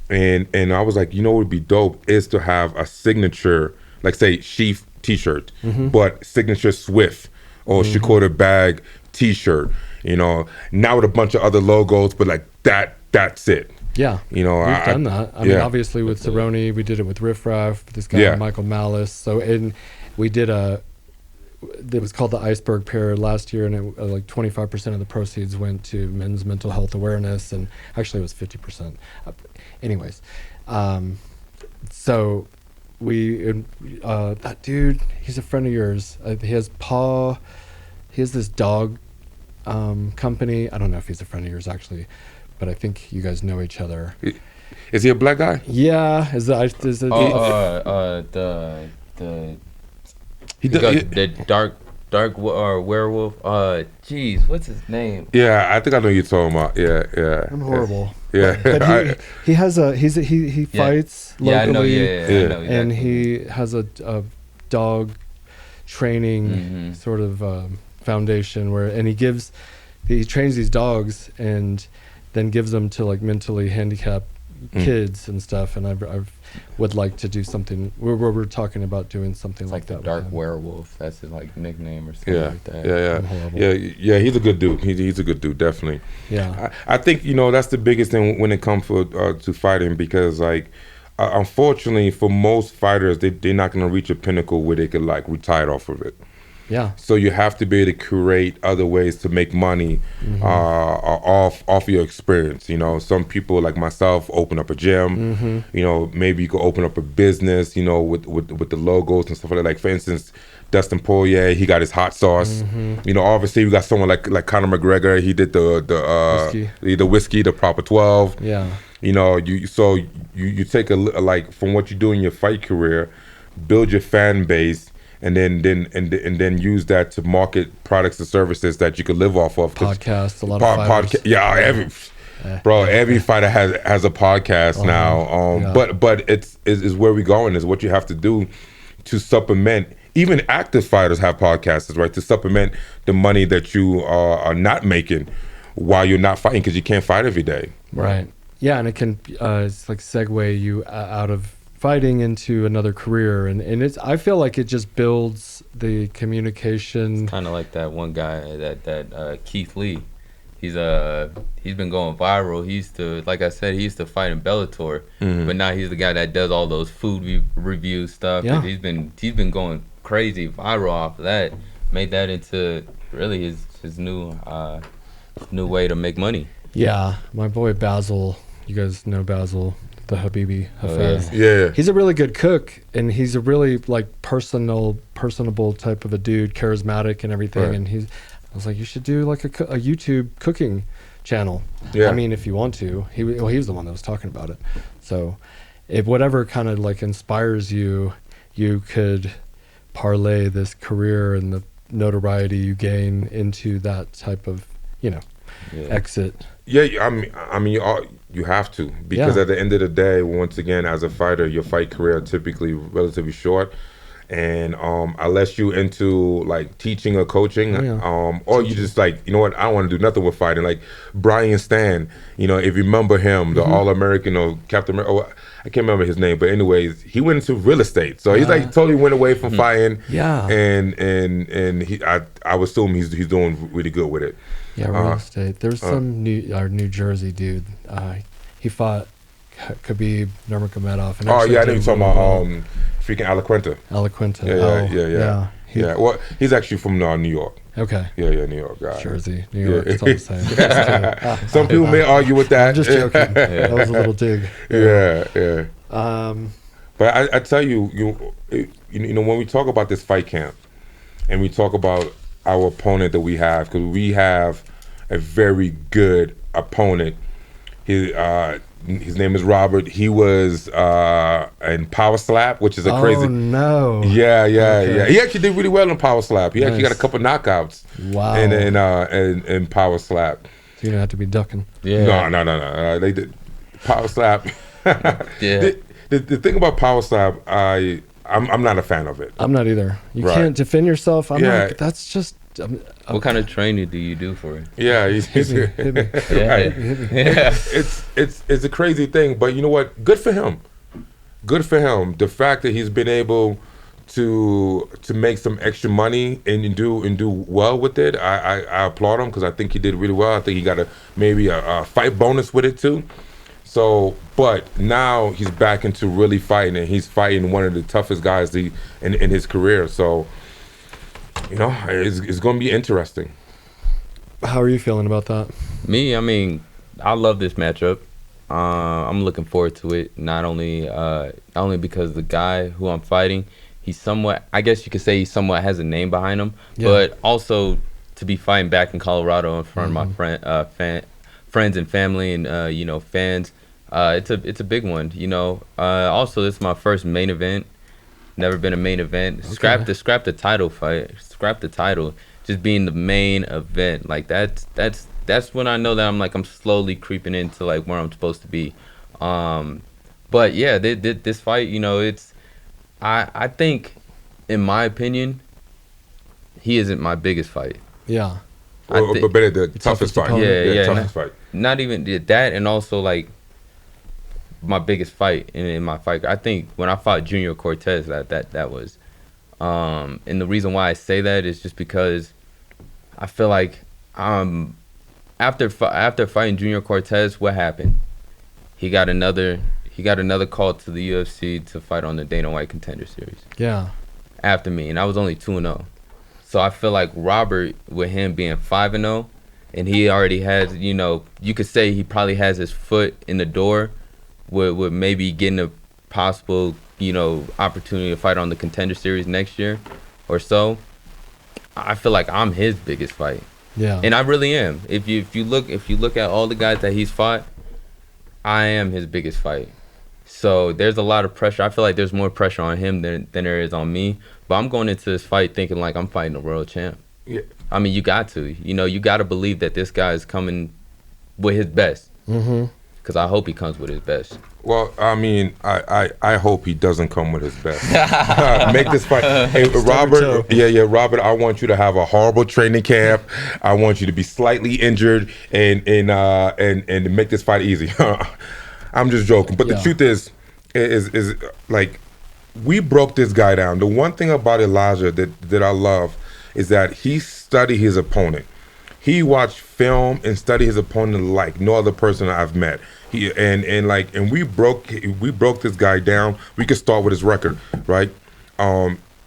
and I was like, what would be dope is to have a signature, like say SHEATH T-shirt, but signature Swift or Shakota Bag T-shirt, now with a bunch of other logos, but like that's it. Yeah, we've done that. I mean, obviously with Cerrone, we did it with Riff Raff, this guy Michael Malice. So we did it was called the Iceberg Pair last year, and like 25% of the proceeds went to men's mental health awareness, and actually it was 50%. Anyways, so that dude, he's a friend of yours. He has this dog company. I don't know if he's a friend of yours actually, but I think you guys know each other. Is he a black guy? Yeah. The werewolf. Jeez, what's his name? Yeah, I think I know you're talking about. Yeah. I'm horrible. Yeah. But he fights locally. Yeah, I know. Yeah. And he has a dog training sort of foundation and he trains these dogs and then gives them to like mentally handicapped kids and stuff, and I've would like to do something. We're talking about doing something It's like like that. the with dark him. werewolf. That's his like nickname or something Yeah, like that. yeah, I'm horrible. yeah. He's a good dude. He's a good dude, definitely. Yeah. I think that's the biggest thing when it comes to fighting, because like unfortunately for most fighters, they're not going to reach a pinnacle where they could like retire off of it. Yeah. So you have to be able to create other ways to make money off your experience. Some people like myself open up a gym. Maybe you could open up a business. With the logos and stuff like that. Like for instance, Dustin Poirier, he got his hot sauce. Obviously we got someone like Conor McGregor. He did the whiskey, the Proper 12. Yeah. You take like from what you do in your fight career, build your fan base. And then use that to market products and services that you could live off of. Podcasts, a lot of fighters. Every fighter has a podcast now. But it's where we going is what you have to do to supplement. Even active fighters have podcasts, right? To supplement the money that you are not making while you're not fighting, because you can't fight every day. Right. Yeah, and it can it's like segue you out of fighting into another career, and it's I feel like it just builds the communication. Kind of like that one guy that Keith Lee. He's been going viral. He used to, like I said, he used to fight in Bellator, but now he's the guy that does all those food review stuff. Yeah. And he's been going crazy viral off of that. Made that into really his new way to make money. Yeah, my boy Basil. You guys know Basil, the Habibi Hafez. Yeah. He's a really good cook, and he's a really like personable type of a dude, charismatic and everything. Right. And I was like, you should do like a YouTube cooking channel. Yeah. I mean, if you want to. He was the one that was talking about it. So, if whatever kind of like inspires you, you could parlay this career and the notoriety you gain into that type of exit. Yeah, I mean, you have to, because Yeah. at the end of the day, once again, as a fighter, your fight career are typically relatively short, and unless you into like teaching or coaching, or you just like, I don't want to do nothing with fighting. Like Brian Stan, if you remember him, the All-American or Captain America, I can't remember his name, but anyways, he went into real estate, so he's like totally went away from fighting. Yeah. and I would assume he's doing really good with it. Yeah, real estate. There's some New Jersey dude. He fought Khabib Nurmagomedov. And I actually didn't did talk really about well. freaking Alaquenta. Yeah. Yeah, well, he's actually from New York. Okay. Yeah, New York guy. Jersey, New York, it's all the same. Some people may argue with that. I'm just joking. That was a little dig. Yeah. But I tell you, when we talk about this fight camp, and we talk about our opponent that we have, because we have a very good opponent. His name is Robert. He was in Power Slap, which is a crazy. Oh no! Yeah. He actually did really well in Power Slap. He actually got a couple knockouts. Wow! In Power Slap. So you don't have to be ducking. Yeah. No. They did Power Slap. Yeah. The thing about Power Slap, I'm not a fan of it. I'm not either. You Right. can't defend yourself. I'm like, that's just. What kind of training do you do for it? Yeah, Hit me. right. It's a crazy thing, but you know what? Good for him. Good for him. The fact that he's been able to make some extra money and do well with it, I applaud him, because I think he did really well. I think he got maybe a fight bonus with it too. So, but now he's back into really fighting, and he's fighting one of the toughest guys in his career. So, it's going to be interesting. How are you feeling about that? Me, I mean, I love this matchup. I'm looking forward to it. Not only because the guy who I'm fighting, he's somewhat, I guess you could say, he somewhat has a name behind him, but also to be fighting back in Colorado in front of my friends and family and fans. It's a big one. Also, this is my first main event. Never been a main event. Okay. Scrap the title fight. Scrap the title. Just being the main event. Like that's when I know that I'm slowly creeping into like where I'm supposed to be. But yeah, this fight, it's I think, in my opinion, he isn't my biggest fight. Yeah. But the toughest fight. opponent. Yeah. Toughest fight. Not even that, and also like my biggest fight in my fight. I think when I fought Junior Cortez, that was, and the reason why I say that is just because I feel like after fighting Junior Cortez, what happened? He got another call to the UFC to fight on the Dana White Contender Series. Yeah. After me, and I was only 2-0. So I feel like Robert, with him being 5-0, and he already has, you could say he probably has his foot in the door with maybe getting a possible, opportunity to fight on the Contender Series next year or so. I feel like I'm his biggest fight. Yeah. And I really am. If you look at all the guys that he's fought, I am his biggest fight. So there's a lot of pressure. I feel like there's more pressure on him than there is on me. But I'm going into this fight thinking like I'm fighting a world champ. Yeah. I mean, you got to. You got to believe that this guy is coming with his best. Mm-hmm. Because I hope he comes with his best. Well, I mean, I hope he doesn't come with his best. Make this fight. Hey, Robert. Yeah, Robert. I want you to have a horrible training camp. I want you to be slightly injured and make this fight easy. I'm just joking, but the truth is like we broke this guy down. The one thing about Elijah that I love is that he studied his opponent. He watched film and studied his opponent like no other person I've met. And we broke this guy down. We could start with his record, right?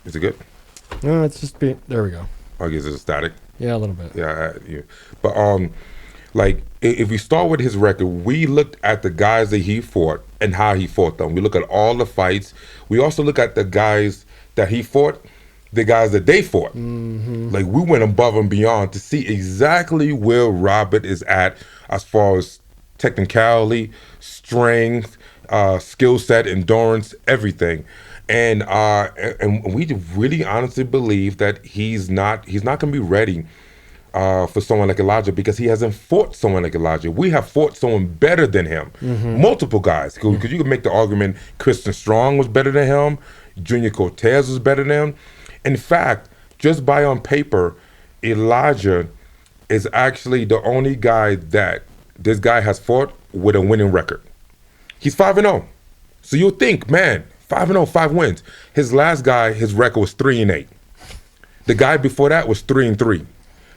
Is it good? No, it's just there we go. I guess it's static. Yeah, a little bit. Yeah. But like if we start with his record, we looked at the guys that he fought and how he fought them. We look at all the fights. We also look at the guys that he fought, the guys that they fought. Mm-hmm. Like we went above and beyond to see exactly where Robert is at as far as technicality, strength, skill set, endurance, everything. And we really honestly believe that he's not going to be ready for someone like Elijah because he hasn't fought someone like Elijah. We have fought someone better than him. Mm-hmm. Multiple guys. Because you can make the argument Kristen Strong was better than him, Junior Cortez was better than him. In fact, just by on paper, Elijah is actually the only guy that this guy has fought with a winning record. He's 5-0. So you'll think, man, 5-0, 5 wins. His last guy, his record was 3-8. The guy before that was 3-3.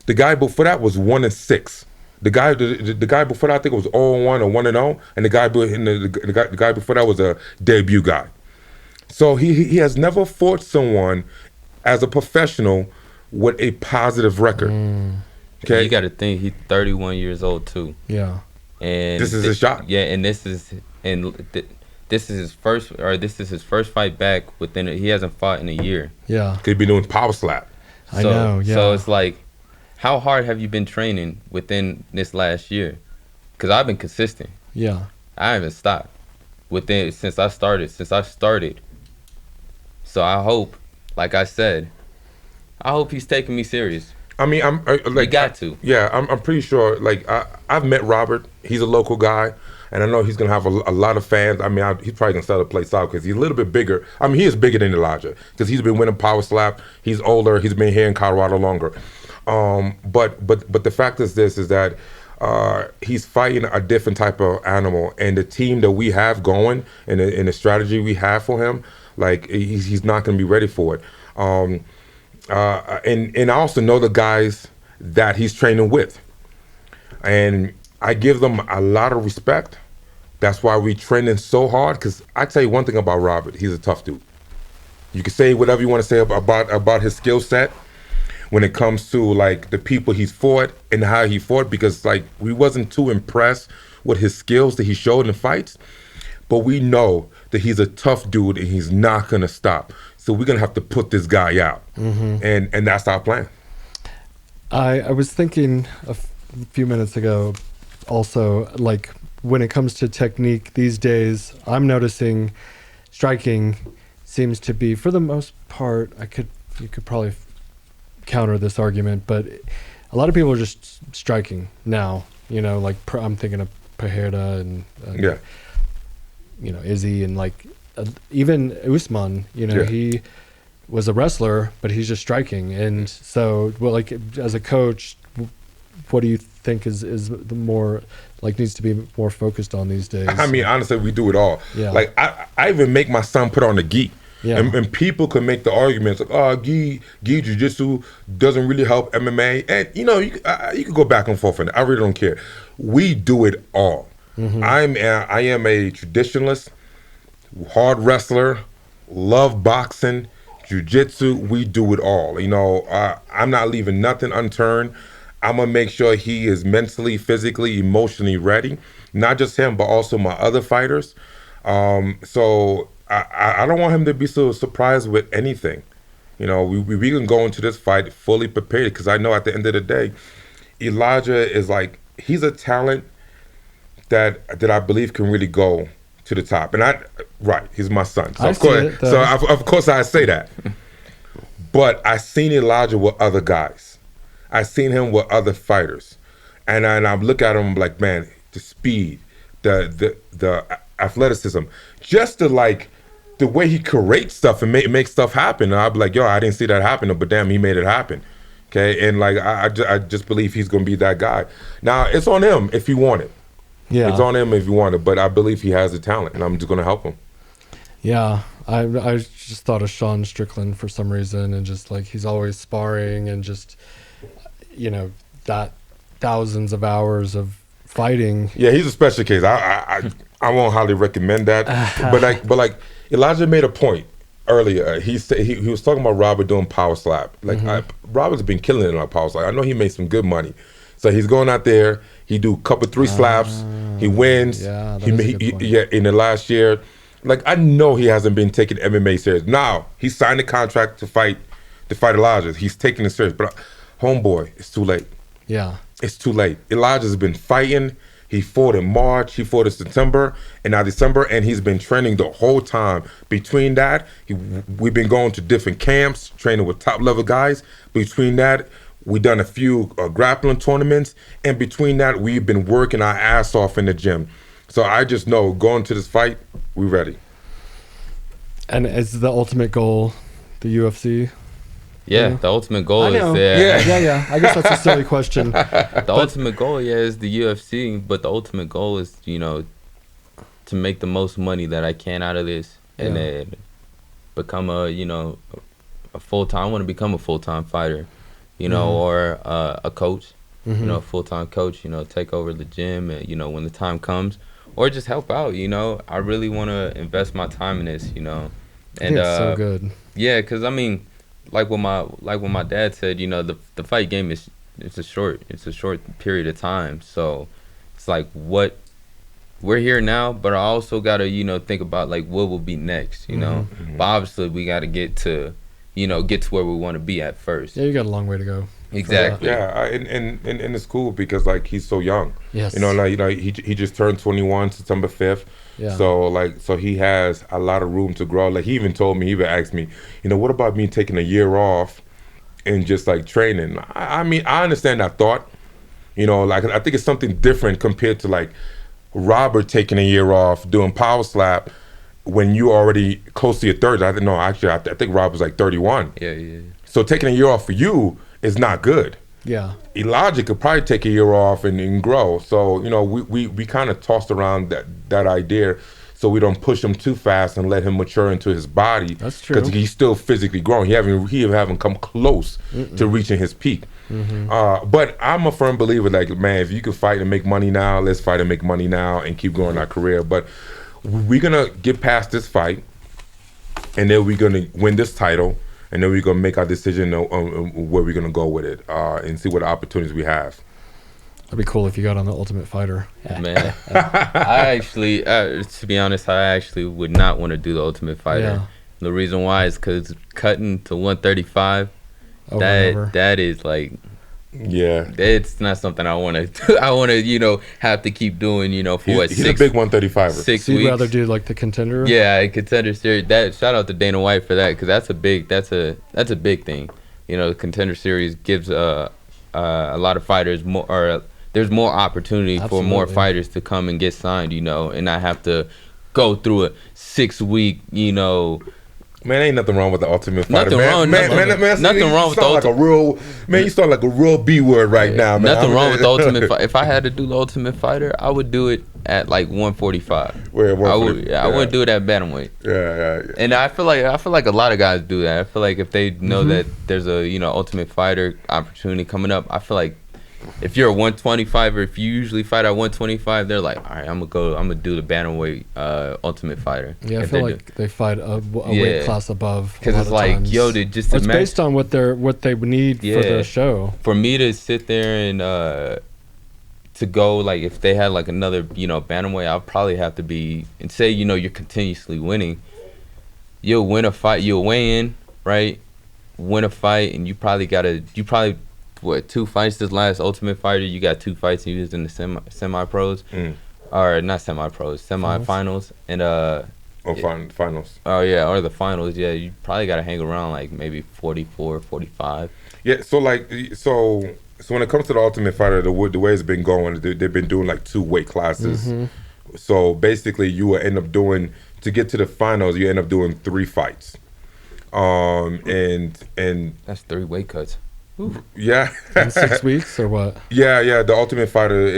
The guy before that was 1-6. The guy before that, I think it was 0-1 or 1-0, and the guy before that was a debut guy. So he has never fought someone as a professional with a positive record. Okay, you got to think he's 31 years old too. Yeah, and this is his shot. Yeah, and this is his first fight back he hasn't fought in a year. Yeah, Could be doing power slap. I know. Yeah. So it's like, how hard have you been training within this last year? Because I've been consistent. Yeah, I haven't stopped since I started. So I hope, like I said, I hope he's taking me serious. I mean, I'm like, you got to. Yeah, I'm pretty sure. Like, I've met Robert. He's a local guy, and I know he's gonna have a lot of fans. I mean, he's probably gonna sell the place out because he's a little bit bigger. I mean, he is bigger than Elijah because he's been winning power slap. He's older. He's been here in Colorado longer. But the fact is that he's fighting a different type of animal, and the team that we have going and the strategy we have for him, like he's not gonna be ready for it. And I also know the guys that he's training with, and I give them a lot of respect. That's why we training so hard. Because I tell you one thing about Robert, he's a tough dude. You can say whatever you want to say about his skill set when it comes to like the people he's fought and how he fought. Because like we wasn't too impressed with his skills that he showed in fights, but we know that he's a tough dude and he's not gonna stop. So we're gonna have to put this guy out, and that's our plan. I was thinking a few minutes ago, also like when it comes to technique these days, I'm noticing striking seems to be, for the most part, you could probably counter this argument, but a lot of people are just striking now. Like I'm thinking of Pereira and Yeah. Izzy and like even Usman. He was a wrestler, but he's just striking. And so, well, like as a coach, what do you think is the more like needs to be more focused on these days? I mean, honestly, we do it all. Yeah. Like I even make my son put on a gi. Yeah. And people can make the arguments like, oh, gi jiu-jitsu doesn't really help MMA. And, you know, you can go back and forth on it. I really don't care. We do it all. I am a traditionalist, hard wrestler, love boxing, jiu-jitsu. We do it all. You know, I'm not leaving nothing unturned. I'm going to make sure he is mentally, physically, emotionally ready. Not just him, but also my other fighters. So I don't want him to be so surprised with anything. You know, we can go into this fight fully prepared because I know at the end of the day, Elijah is like, he's a talent that I believe can really go to the top. And he's my son. So of course I say that. But I seen Elijah with other guys. I seen him with other fighters. And I look at him like, man, the speed, the athleticism, just the way he creates stuff and make stuff happen. And I'll be like, yo, I didn't see that happen, but damn, he made it happen. Okay, and like I just believe he's gonna be that guy. Now it's on him if he want it. Yeah, it's on him if he want it. But I believe he has the talent, and I'm just gonna help him. Yeah, I just thought of Sean Strickland for some reason, and just like he's always sparring and just, you know, that thousands of hours of fighting. Yeah, he's a special case. I won't highly recommend that. But like Elijah made a point earlier. He said he was talking about Robert doing power slap. Like Robert's been killing it on power slap. I know he made some good money. So he's going out there. He do a couple 3 slaps. He wins. Yeah, yeah. In the last year, like I know he hasn't been taking MMA serious. Now he signed a contract to fight Elijah. He's taking it serious. But homeboy, it's too late. Yeah, it's too late. Elijah's been fighting. He fought in March, he fought in September, and now December, and he's been training the whole time. Between that, we've been going to different camps, training with top-level guys. Between that, we've done a few grappling tournaments, and between that, we've been working our ass off in the gym. So I just know, going to this fight, we're ready. And is the ultimate goal the UFC? Yeah, the ultimate goal is there. Yeah. I guess that's a silly question. The ultimate goal, is the UFC, but the ultimate goal is, you know, to make the most money that I can out of this, and then become a full-time. I want to become a full-time fighter, you know, or a coach, you know, a full-time coach. You know, take over the gym, and you know, when the time comes, or just help out. You know, I really want to invest my time in this. You know, and it's so good. Yeah, because I mean. Like when my dad said, you know, the fight game it's a short period of time. So it's like we're here now, but I also gotta, you know, think about like what will be next, you know. But obviously we gotta get to where we want to be at first. Yeah, you got a long way to go. Exactly. Yeah, and it's cool because like he's so young. Yes. You know, he just turned 21 September 5th. Yeah. So he has a lot of room to grow. Like he even asked me, you know, what about me taking a year off and just like training? I mean, I understand that thought. You know, like I think it's something different compared to like Robert taking a year off doing power slap when you already close to your 30s. I think Rob was like 31. Yeah. So taking a year off for you is not good. Yeah. Elijah could probably take a year off and grow. So, you know, we kind of tossed around that idea so we don't push him too fast and let him mature into his body. That's true. Because he's still physically growing. He haven't come close to reaching his peak. But I'm a firm believer, like, man, if you can fight and make money now, let's fight and make money now and keep growing our career. But we're going to get past this fight, and then we're going to win this title. And then we're going to make our decision on where we're going to go with it and see what opportunities we have. That'd be cool if you got on the Ultimate Fighter. Man, I actually, to be honest, I actually would not want to do the Ultimate Fighter. Yeah. The reason why is because cutting to 135, that is like, yeah, it's not something I want to. I want to, you know, have to keep doing, you know, for he's a big 135er. 6 So weeks. you'd rather do like the Contender? Yeah, Contender Series. That shout out to Dana White for that, because that's a big thing. You know, the Contender Series gives a lot of fighters more, or there's more opportunity for more fighters to come and get signed. You know, and not have to go through a 6 week, you know, Man, ain't nothing wrong with the Ultimate Fighter. Nothing wrong. Nothing wrong with the You sound like a real B word right now, man. Nothing wrong with the Ultimate Fighter. If I had to do the Ultimate Fighter, I would do it at like 145. Where I would. I wouldn't do it at bantamweight. Yeah. And I feel like a lot of guys do that. I feel like if they know that there's a Ultimate Fighter opportunity coming up, I feel like if you're a 125 or if you usually fight at 125, they're like, all right, I'm gonna do the bantamweight Ultimate Fighter. Yeah, I feel like they fight a weight class above. Because it's like, times. It's based on what they need for the show. For me to sit there and to go, like, if they had like another bantamweight, I'll probably have to be, and say you're continuously winning. You'll win a fight. You'll weigh in, right? Win a fight, and you probably 2 fights this last Ultimate Fighter. You got 2 fights and you was in the semi-pros, or not semi-pros, semi-finals, and finals. Oh yeah, or the finals. Yeah, you probably got to hang around like maybe 44, 45. Yeah, so when it comes to the Ultimate Fighter, the way it's been going, they've been doing like 2 weight classes. So basically, you will end up doing, to get to the finals, you end up doing 3 fights. And that's 3 weight cuts. Yeah. In 6 weeks or what? Yeah. The Ultimate Fighter,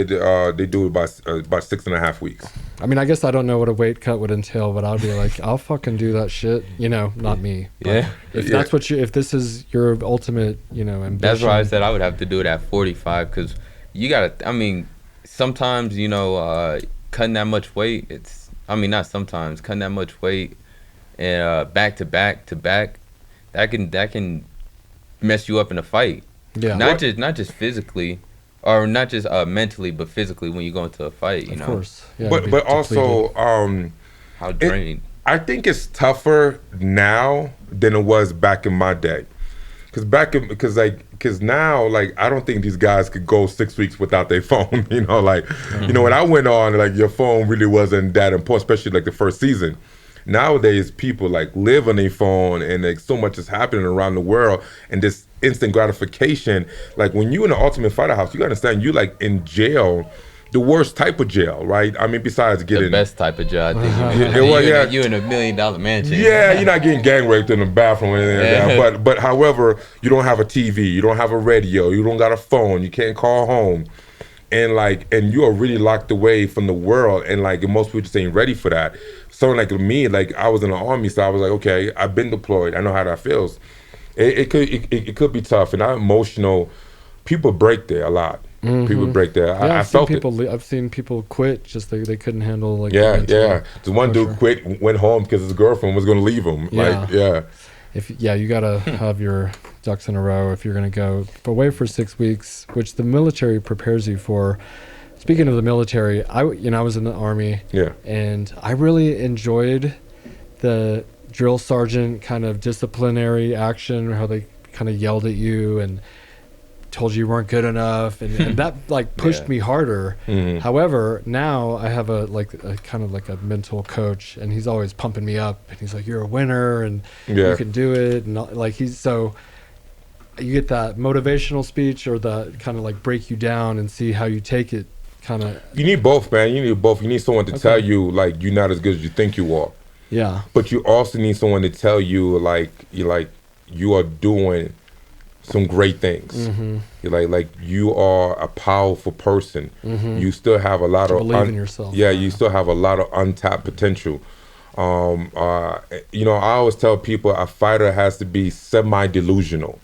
they do it about 6.5 weeks. I mean, I guess I don't know what a weight cut would entail, but I'll be like, I'll fucking do that shit. Not me. Yeah. If that's what if this is your ultimate, ambition. That's why I said I would have to do it at 45, because you gotta. I mean, sometimes cutting that much weight. Not sometimes cutting that much weight and back to back, that can mess you up in a fight. Yeah. Not just physically, or not just mentally, but physically when you go into a fight. Of course. Yeah, but also how drained. I think it's tougher now than it was back in my day. Because now, like, I don't think these guys could go 6 weeks without their phone. When I went on, like, your phone really wasn't that important, especially like the first season. Nowadays, people like live on their phone, and like so much is happening around the world, and this instant gratification. Like when you in the Ultimate Fighter house, you gotta understand, you like in jail, the worst type of jail, right? I mean, besides getting the best type of jail, I think. You in a $1 million mansion. Yeah, you're not getting gang raped in the bathroom or anything like that. But however, you don't have a TV, you don't have a radio, you don't got a phone, you can't call home. And you are really locked away from the world, and like most people just ain't ready for that. So like me, like I was in the army, so I was like, okay, I've been deployed, I know how that feels. It could be tough, and I'm emotional. People break there a lot. People break there. Yeah, I felt it. I've seen people quit just they couldn't handle like. Yeah. The one dude quit, went home because his girlfriend was going to leave him. Yeah. You gotta have your ducks in a row if you're gonna go away for 6 weeks, which the military prepares you for. Speaking of the military, I was in the Army, and I really enjoyed the drill sergeant kind of disciplinary action, how they kind of yelled at you and told you weren't good enough, and that like pushed me harder. However, now I have a kind of like a mental coach, and he's always pumping me up, and he's like, you're a winner and you can do it, and like you get that motivational speech or the kind of like break you down and see how you take it. You need both, man. You need both. You need someone to tell you like you're not as good as you think you are. Yeah. But you also need someone to tell you you are doing some great things. Like you are a powerful person. You still have a lot of believe in yourself. Yeah, you still have a lot of untapped potential. I always tell people a fighter has to be semi-delusional.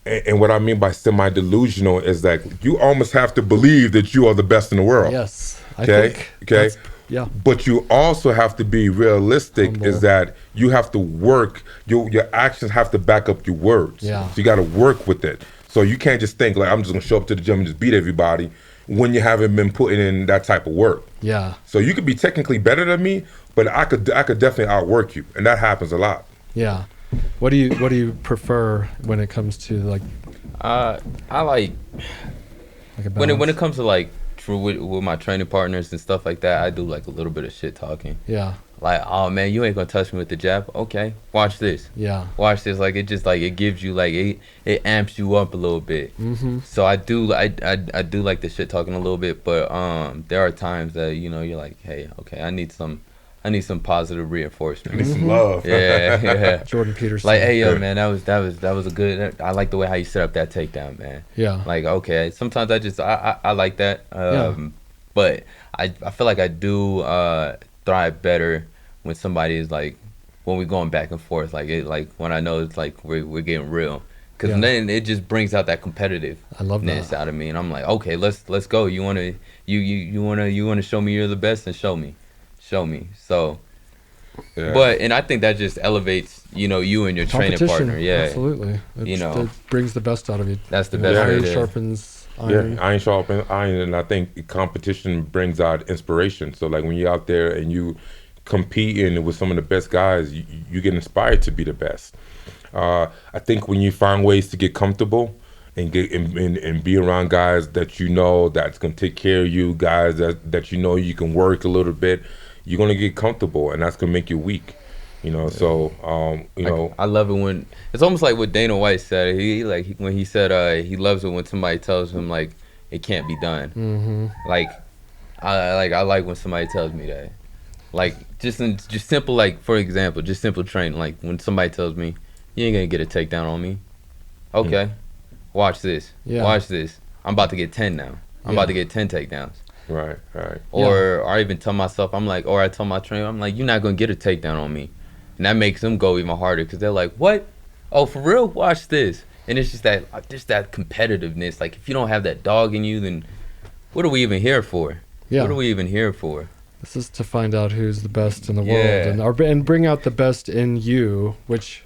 And what I mean by semi-delusional is that you almost have to believe that you are the best in the world. Yes. Okay. Yeah. But you also have to be realistic. Humble. Is that you have to work. Your actions have to back up your words. Yeah. So you got to work with it. So you can't just think like I'm just gonna show up to the gym and just beat everybody when you haven't been putting in that type of work. Yeah. So you could be technically better than me, but I could definitely outwork you, and that happens a lot. Yeah. What do you prefer when it comes to like? I like when it comes to like with my training partners and stuff like that. I do like a little bit of shit talking. Yeah. Like, oh man, you ain't gonna touch me with the jab. Okay, watch this. Yeah. Watch this. Like it gives you like it amps you up a little bit. So I do like the shit talking a little bit, but there are times that you're like, hey, okay, I need some I need some positive reinforcement. Need some love. Yeah, yeah. Jordan Peterson. Like, hey, yo, man, that was a good. I like the way how you set up that takedown, man. Yeah. Like, okay, sometimes I like that. Yeah. But I feel like I do thrive better when somebody is like, when we're going back and forth, like when I know it's like we're getting real, because Yeah. then it just brings out that competitiveness I love that. out of me, and I'm like, okay, let's go. You wanna show me you're the best, and show me. So, Yeah. but and I think that just elevates you and your training Competition. partner. Yeah, Absolutely. You It brings the best out of you. that's the best way Iron to. sharpens iron. Yeah, iron sharpens iron, and I think competition brings out inspiration. So like when you're out there and you competing with some of the best guys, you get inspired to be the best. I think when you find ways to get comfortable and and be around guys that you know that's gonna take care of you, guys that you know you can work a little bit, you're gonna get comfortable, and that's gonna make you weak. So I love it when it's almost like what Dana White said. When he said he loves it when somebody tells him like it can't be done. Mm-hmm. Like I like when somebody tells me that. Like just simple, like for example, just simple training. Like when somebody tells me you ain't gonna get a takedown on me. Okay, watch this. Yeah. Watch this. I'm about to get 10 now. I'm about to get 10 takedowns. right. Or I even tell myself, or I tell my trainer, I'm like, you're not gonna get a takedown on me. And that makes them go even harder because they're like, what? Oh, for real? Watch this. And it's just that competitiveness. Like, if you don't have that dog in you, then what are we even here for? Yeah. What are we even here for? This is to find out who's the best in the Yeah. world and bring out the best in you, which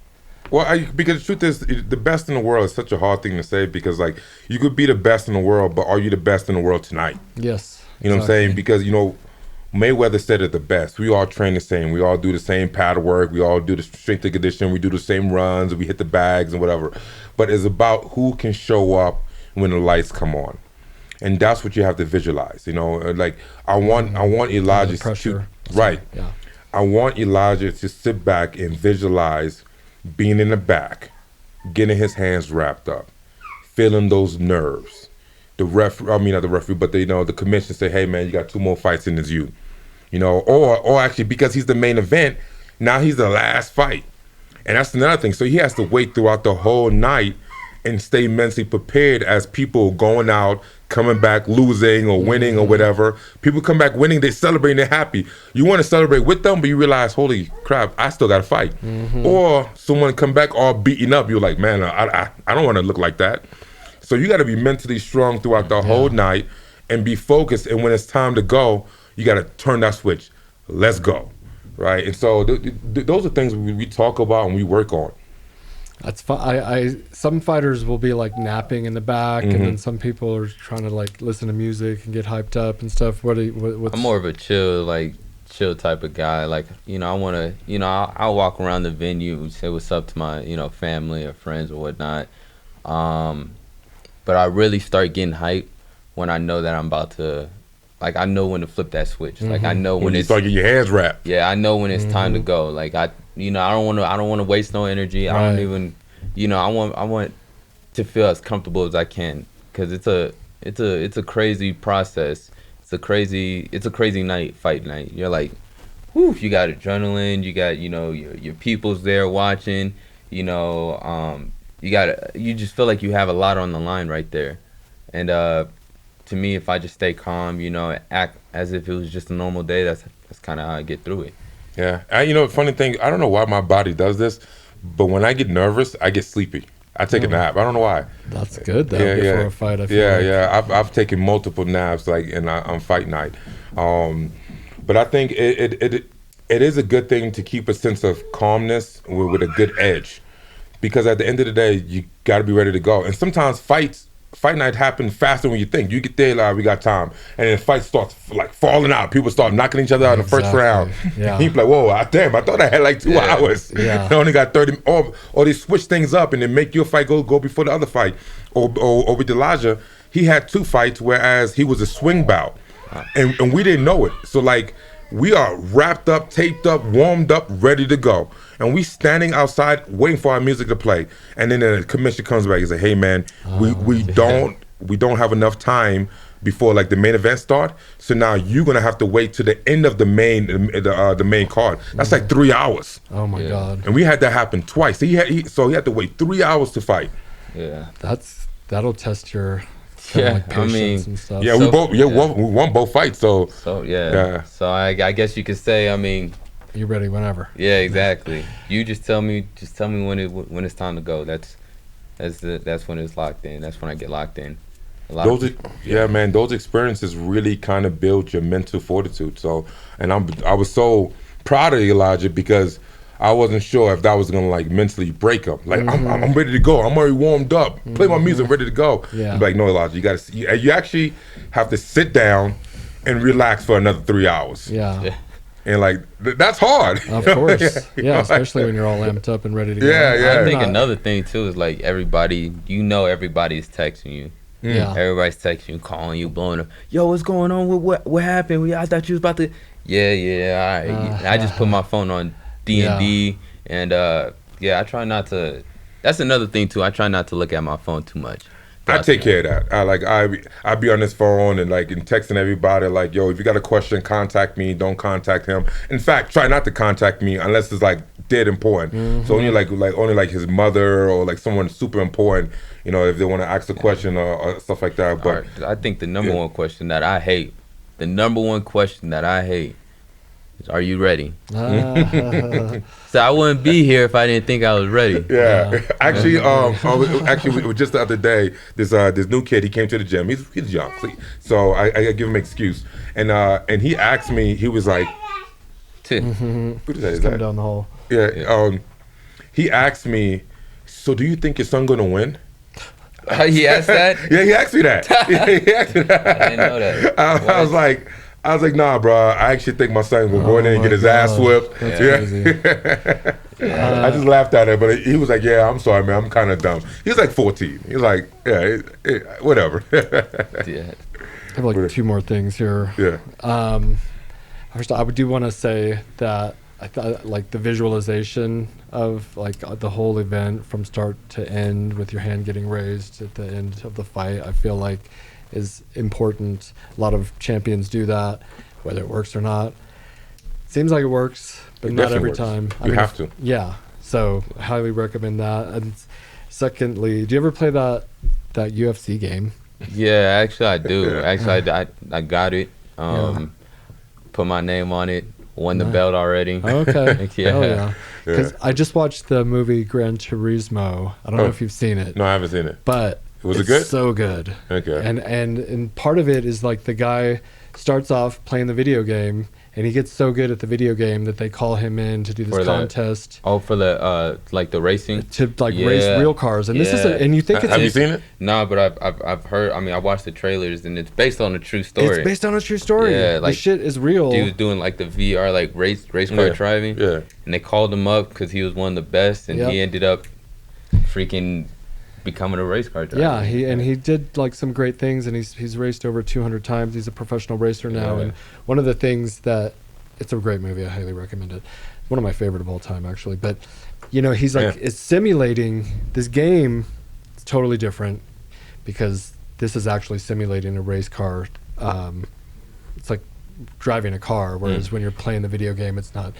Well, because the truth is, the best in the world is such a hard thing to say, because like you could be the best in the world, but are you the best in the world tonight? yes. You know what I'm saying? Because Mayweather said it the best. We all train the same. We all do the same pad work. We all do the strength and conditioning. We do the same runs. We hit the bags and whatever. But it's about who can show up when the lights come on, and that's what you have to visualize. Like I want Elijah The pressure. right. Yeah. I want Elijah to sit back and visualize being in the back, getting his hands wrapped up, feeling those nerves. Not the referee, but the commission say, hey man, you got 2 more fights in this you. Or actually, because he's the main event, now he's the last fight. And that's another thing. So he has to wait throughout the whole night and stay mentally prepared as people going out, coming back losing or winning or whatever. People come back winning, they celebrate, they're happy. You want to celebrate with them, but you realize, holy crap, I still got to fight. Or someone come back all beaten up, you're like, man, I don't want to look like that. So you got to be mentally strong throughout the whole night and be focused. And when it's time to go, you got to turn that switch. Let's go, right? And so those are things we talk about and we work on. That's fun. Some fighters will be like napping in the back, and then some people are trying to like listen to music and get hyped up and stuff. What's I'm more of a chill type of guy. Like, I want to, I'll walk around the venue, say what's up to my, family or friends or whatnot. But I really start getting hyped when I know that I'm about to, like, I know when to flip that switch. Like, I know when you it's start getting your hands wrapped. Yeah, I know when it's time to go. Like, I don't want to waste no energy. I don't even, I want to feel as comfortable as I can, because it's a crazy process. It's a crazy fight night. You're like, whew, you got adrenaline. You got your people's there watching. You just feel like you have a lot on the line right there. And to me, if I just stay calm, act as if it was just a normal day, that's kind of how I get through it. Yeah. Funny thing, I don't know why my body does this, but when I get nervous, I get sleepy. I take a nap. I don't know why. That's good though. Before a fight, I feel like. Yeah. I've taken multiple naps on fight night. But I think it is a good thing to keep a sense of calmness with a good edge. Because at the end of the day, you got to be ready to go. And sometimes fight night happen faster than you think. You get there, like, we got time. And then fight starts like falling out. People start knocking each other out in the first round. Yeah. And you're like, whoa, damn, I thought I had like 2 hours. Yeah. I only got 30. Or they switch things up and then make your fight go before the other fight. Or with Elijah, he had 2 fights, whereas he was a swing bout. And we didn't know it. So like, we are wrapped up, taped up, warmed up, ready to go. And we standing outside waiting for our music to play. And then the commission comes back and say, hey man, we don't have enough time before like the main event start. So now you're gonna have to wait to the end of the main card. That's like 3 hours. Oh my God. And we had that happen twice. So he had to wait 3 hours to fight. Yeah. That'll test your kind of like patience and stuff. Yeah, So- we won both fights. So So yeah. Yeah. So I guess you could say, I mean, You're ready whenever. yeah, exactly. You just tell me when it's time to go. That's when it's locked in. That's when I get locked in. Man, those experiences really kind of build your mental fortitude. So, and I was so proud of Elijah because I wasn't sure if that was gonna like mentally break him. Like I'm ready to go. I'm already warmed up. Play my music, ready to go. Yeah. I'm like, no, Elijah, you gotta see. You actually have to sit down and relax for another 3 hours. Yeah. And like that's hard. Of course. Yeah, especially when you're all amped up and ready to go. Yeah. I think not- another thing too is like everybody's texting you. Yeah. Everybody's texting you, calling you, blowing up. Yo, what's going on? What happened? I thought you was about to. Yeah. All right. I just put my phone on D&D, and I try not to. That's another thing too. I try not to look at my phone too much. I take care of that. I be on this phone and like and texting everybody like, yo, if you got a question, contact me. Don't contact him. In fact, try not to contact me unless it's like dead important. So only like only like his mother or like someone super important. You know, if they want to ask a question or stuff like that. But I think the number one question that I hate, is, are you ready? So I wouldn't be here if I didn't think I was ready. yeah, actually, just the other day, this new kid, he came to the gym. He's young, so I give him an excuse, and he asked me. He was like, Too. "Who is that? Is Coming that?" down the hall. Yeah. He asked me, "So do you think your son gonna win?" He asked that? Yeah, he asked me that. He asked me that. I didn't know that. I was like, nah, bro. I actually think my son will go in there and Oh get his my ass God. whipped. That's Yeah. crazy. I just laughed at it, but he was like, "Yeah, I'm sorry, man. I'm kind of dumb." He was like 14. He was like, "Yeah, whatever." Yeah. I have like two more things here. Yeah. First, I do want to say that I thought like the visualization of like the whole event from start to end with your hand getting raised at the end of the fight, I feel like is important. A lot of champions do that, whether it works or not. Seems like it works, but It not definitely every works. time. You have to. Yeah. So highly recommend that. And secondly, do you ever play that UFC game? Yeah, actually I do. Yeah. Actually, I got it. Put my name on it. Won the belt already. Okay. Yeah. Hell yeah. Because I just watched the movie Gran Turismo. I don't know if you've seen it. No, I haven't seen it. But Was it it's good? so good. Okay. And part of it is like the guy starts off playing the video game and he gets so good at the video game that they call him in to do this For the- contest Oh, for the like the racing. to like race Yeah. real cars. And this is Yeah. and you think Have you seen it? No, but I've heard. I mean, I watched the trailers and it's based on a true story. it's based on a true story. Yeah, like, this shit is real. He was doing like the VR like race car Yeah. driving. Yeah. And they called him up because he was one of the best, and Yep. he ended up freaking becoming a race car driver. Yeah, he did like some great things, and he's raced over 200 times. He's a professional racer now, Yeah. and one of the things that it's a great movie. I highly recommend it. One of my favorite of all time, actually. But you know, he's like it's simulating this game. It's totally different because this is actually simulating a race car. It's like driving a car, whereas when you're playing the video game, it's not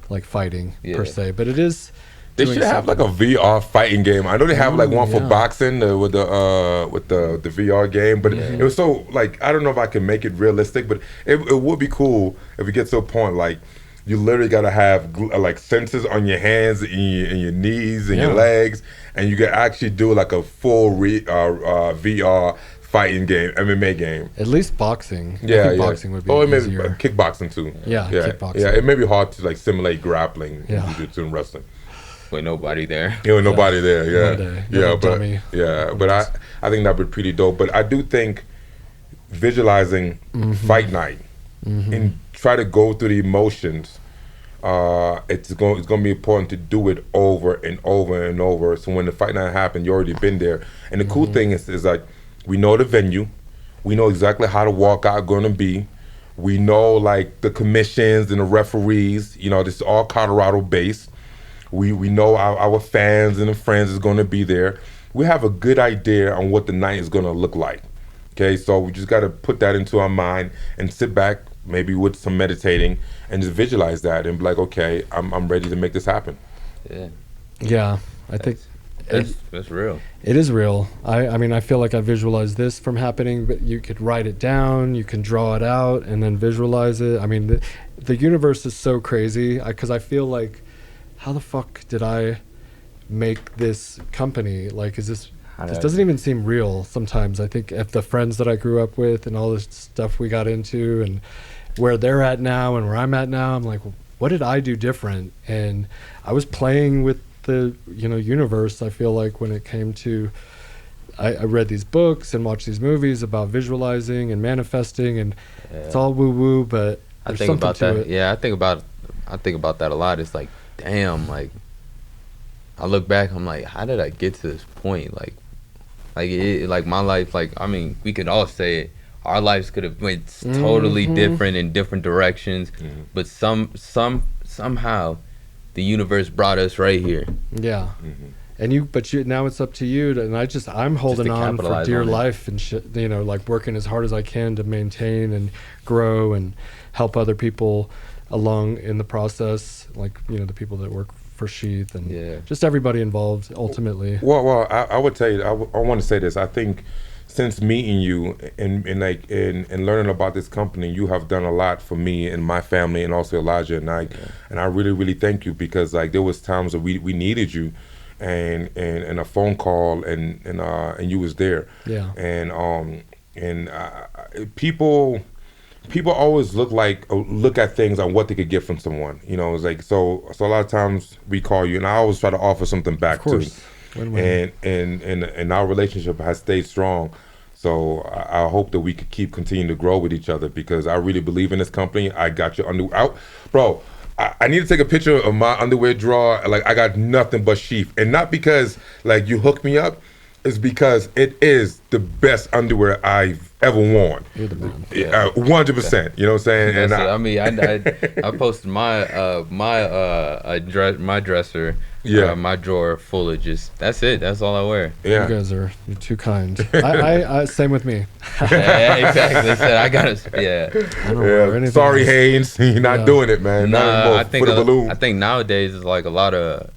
like fighting per Yeah. se. But it is. They doing should have like something. a VR fighting game. I know they have like one for yeah. boxing with the VR game, but it was so like I don't know if I can make it realistic, but it would be cool if we get to a point like you literally gotta have like sensors on your hands and your knees and your Yeah. legs, and you can actually do like a full VR fighting game, MMA game. At least boxing. I Yeah, think yeah. boxing would be Or maybe easier. kickboxing too. Yeah, yeah, kickboxing. yeah. It may be hard to like simulate grappling Yeah. in jiu-jitsu and wrestling. with nobody there. You know, nobody there. One Yeah, day. yeah, Little but dummy. yeah, but I think that'd be pretty dope. But I do think visualizing fight night and try to go through the emotions. It's going to be important to do it over and over and over. So when the fight night happens, you already been there. And the cool thing is like we know the venue, we know exactly how the walkout going to be. We know like the commissions and the referees. You know, this is all Colorado based. We know our fans and the friends is going to be there. We have a good idea on what the night is going to look like. Okay, so we just got to put that into our mind and sit back, maybe with some meditating, and just visualize that and be like, okay, I'm ready to make this happen. Yeah. Yeah, I think That's real. it is real. I mean, I feel like I visualize this from happening, but you could write it down, you can draw it out, and then visualize it. I mean, the universe is so crazy because I feel like, how the fuck did I make this company? Like, is this doesn't even seem real sometimes. I think if the friends that I grew up with and all this stuff we got into and where they're at now and where I'm at now, I'm like, what did I do different? And I was playing with the universe. I feel like when it came to, I read these books and watched these movies about visualizing and manifesting, and it's all woo woo, but I there's think something about to that. it. Yeah, I think about that a lot. It's like, damn, like I look back, I'm like, how did I get to this point? Like my life, like, I mean, we could all say it. Our lives could have went totally different in different directions, but somehow the universe brought us right here. Yeah. And but now it's up to you to, and I'm holding on for capitalize dear on it. life and shit, like working as hard as I can to maintain and grow and help other people along in the process, like, the people that work for SHEATH and just everybody involved ultimately. Well, I would tell you, I want to say this. I think since meeting you and learning about this company, you have done a lot for me and my family, and also Elijah and I. And I really, really thank you, because like there was times that we needed you, and a phone call, and you was there. Yeah. And people always look at things on what they could get from someone. It's like so a lot of times we call you, and I always try to offer something back Of course. too. Win-win. And our relationship has stayed strong. So I hope that we could continue to grow with each other, because I really believe in this company. I got your underwear out, bro. I need to take a picture of my underwear drawer. Like, I got nothing but SHEATH, and not because like you hooked me up. It's because it is the best underwear I've ever worn. You're the man. 100%. You know what I'm saying? And I mean, I posted my dresser, my drawer full of just, that's it. That's all I wear. Yeah. You guys you're too kind. I same with me. Yeah, exactly. Said I gotta. I don't wear anything Sorry, else. Haynes, you're not doing it, man. Not Nah, anymore. I think For the balloon. I think nowadays is like a lot of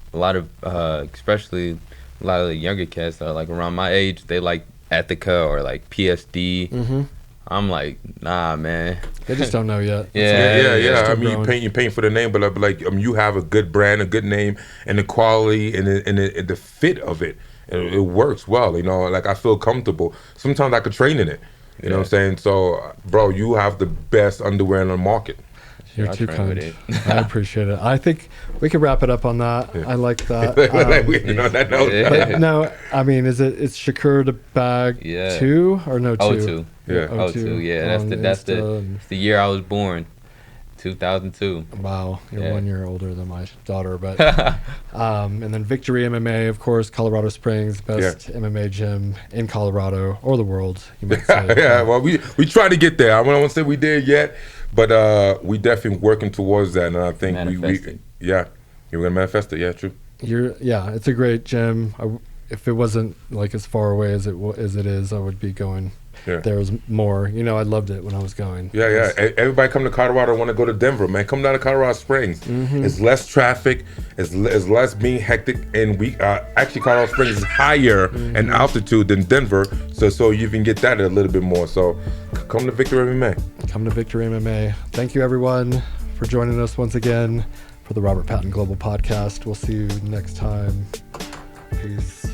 especially a lot of the younger cats that are like around my age. They like Ethica or like PSD. I'm like, nah, man. They just don't know yet. Yeah. I mean, growing. you paint for the name, but like you have a good brand, a good name, and the quality and the fit of it. It works well. Like I feel comfortable. Sometimes I could train in it. You know what I'm saying? So, bro, you have the best underwear in the market. You're I too train kind. with I appreciate it. I think we could wrap it up on that. Yeah. I like that. That note. But no, I mean, it's Shakur the Bag 2 or no 2? O2. Yeah. O2. Yeah, that's the year I was born. 2002. Wow, you're 1 year older than my daughter, but and then Victory MMA, of course, Colorado Springs, best MMA gym in Colorado or the world, you might say. Yeah, well, we try to get there. I don't want to say we did yet, but we definitely working towards that, and I think you're gonna manifest it. Yeah, true. It's a great gym. If it wasn't like as far away as it is, I would be going. There was more. I loved it when I was going. Yeah. Everybody come to Colorado, want to go to Denver, man. Come down to Colorado Springs. It's less traffic. It's less being hectic, and we actually Colorado Springs is higher in altitude than Denver, so you can get that a little bit more. So come to Victory MMA. Come to Victory MMA. Thank you, everyone, for joining us once again for the Robert Patton Global Podcast. We'll see you next time. Peace.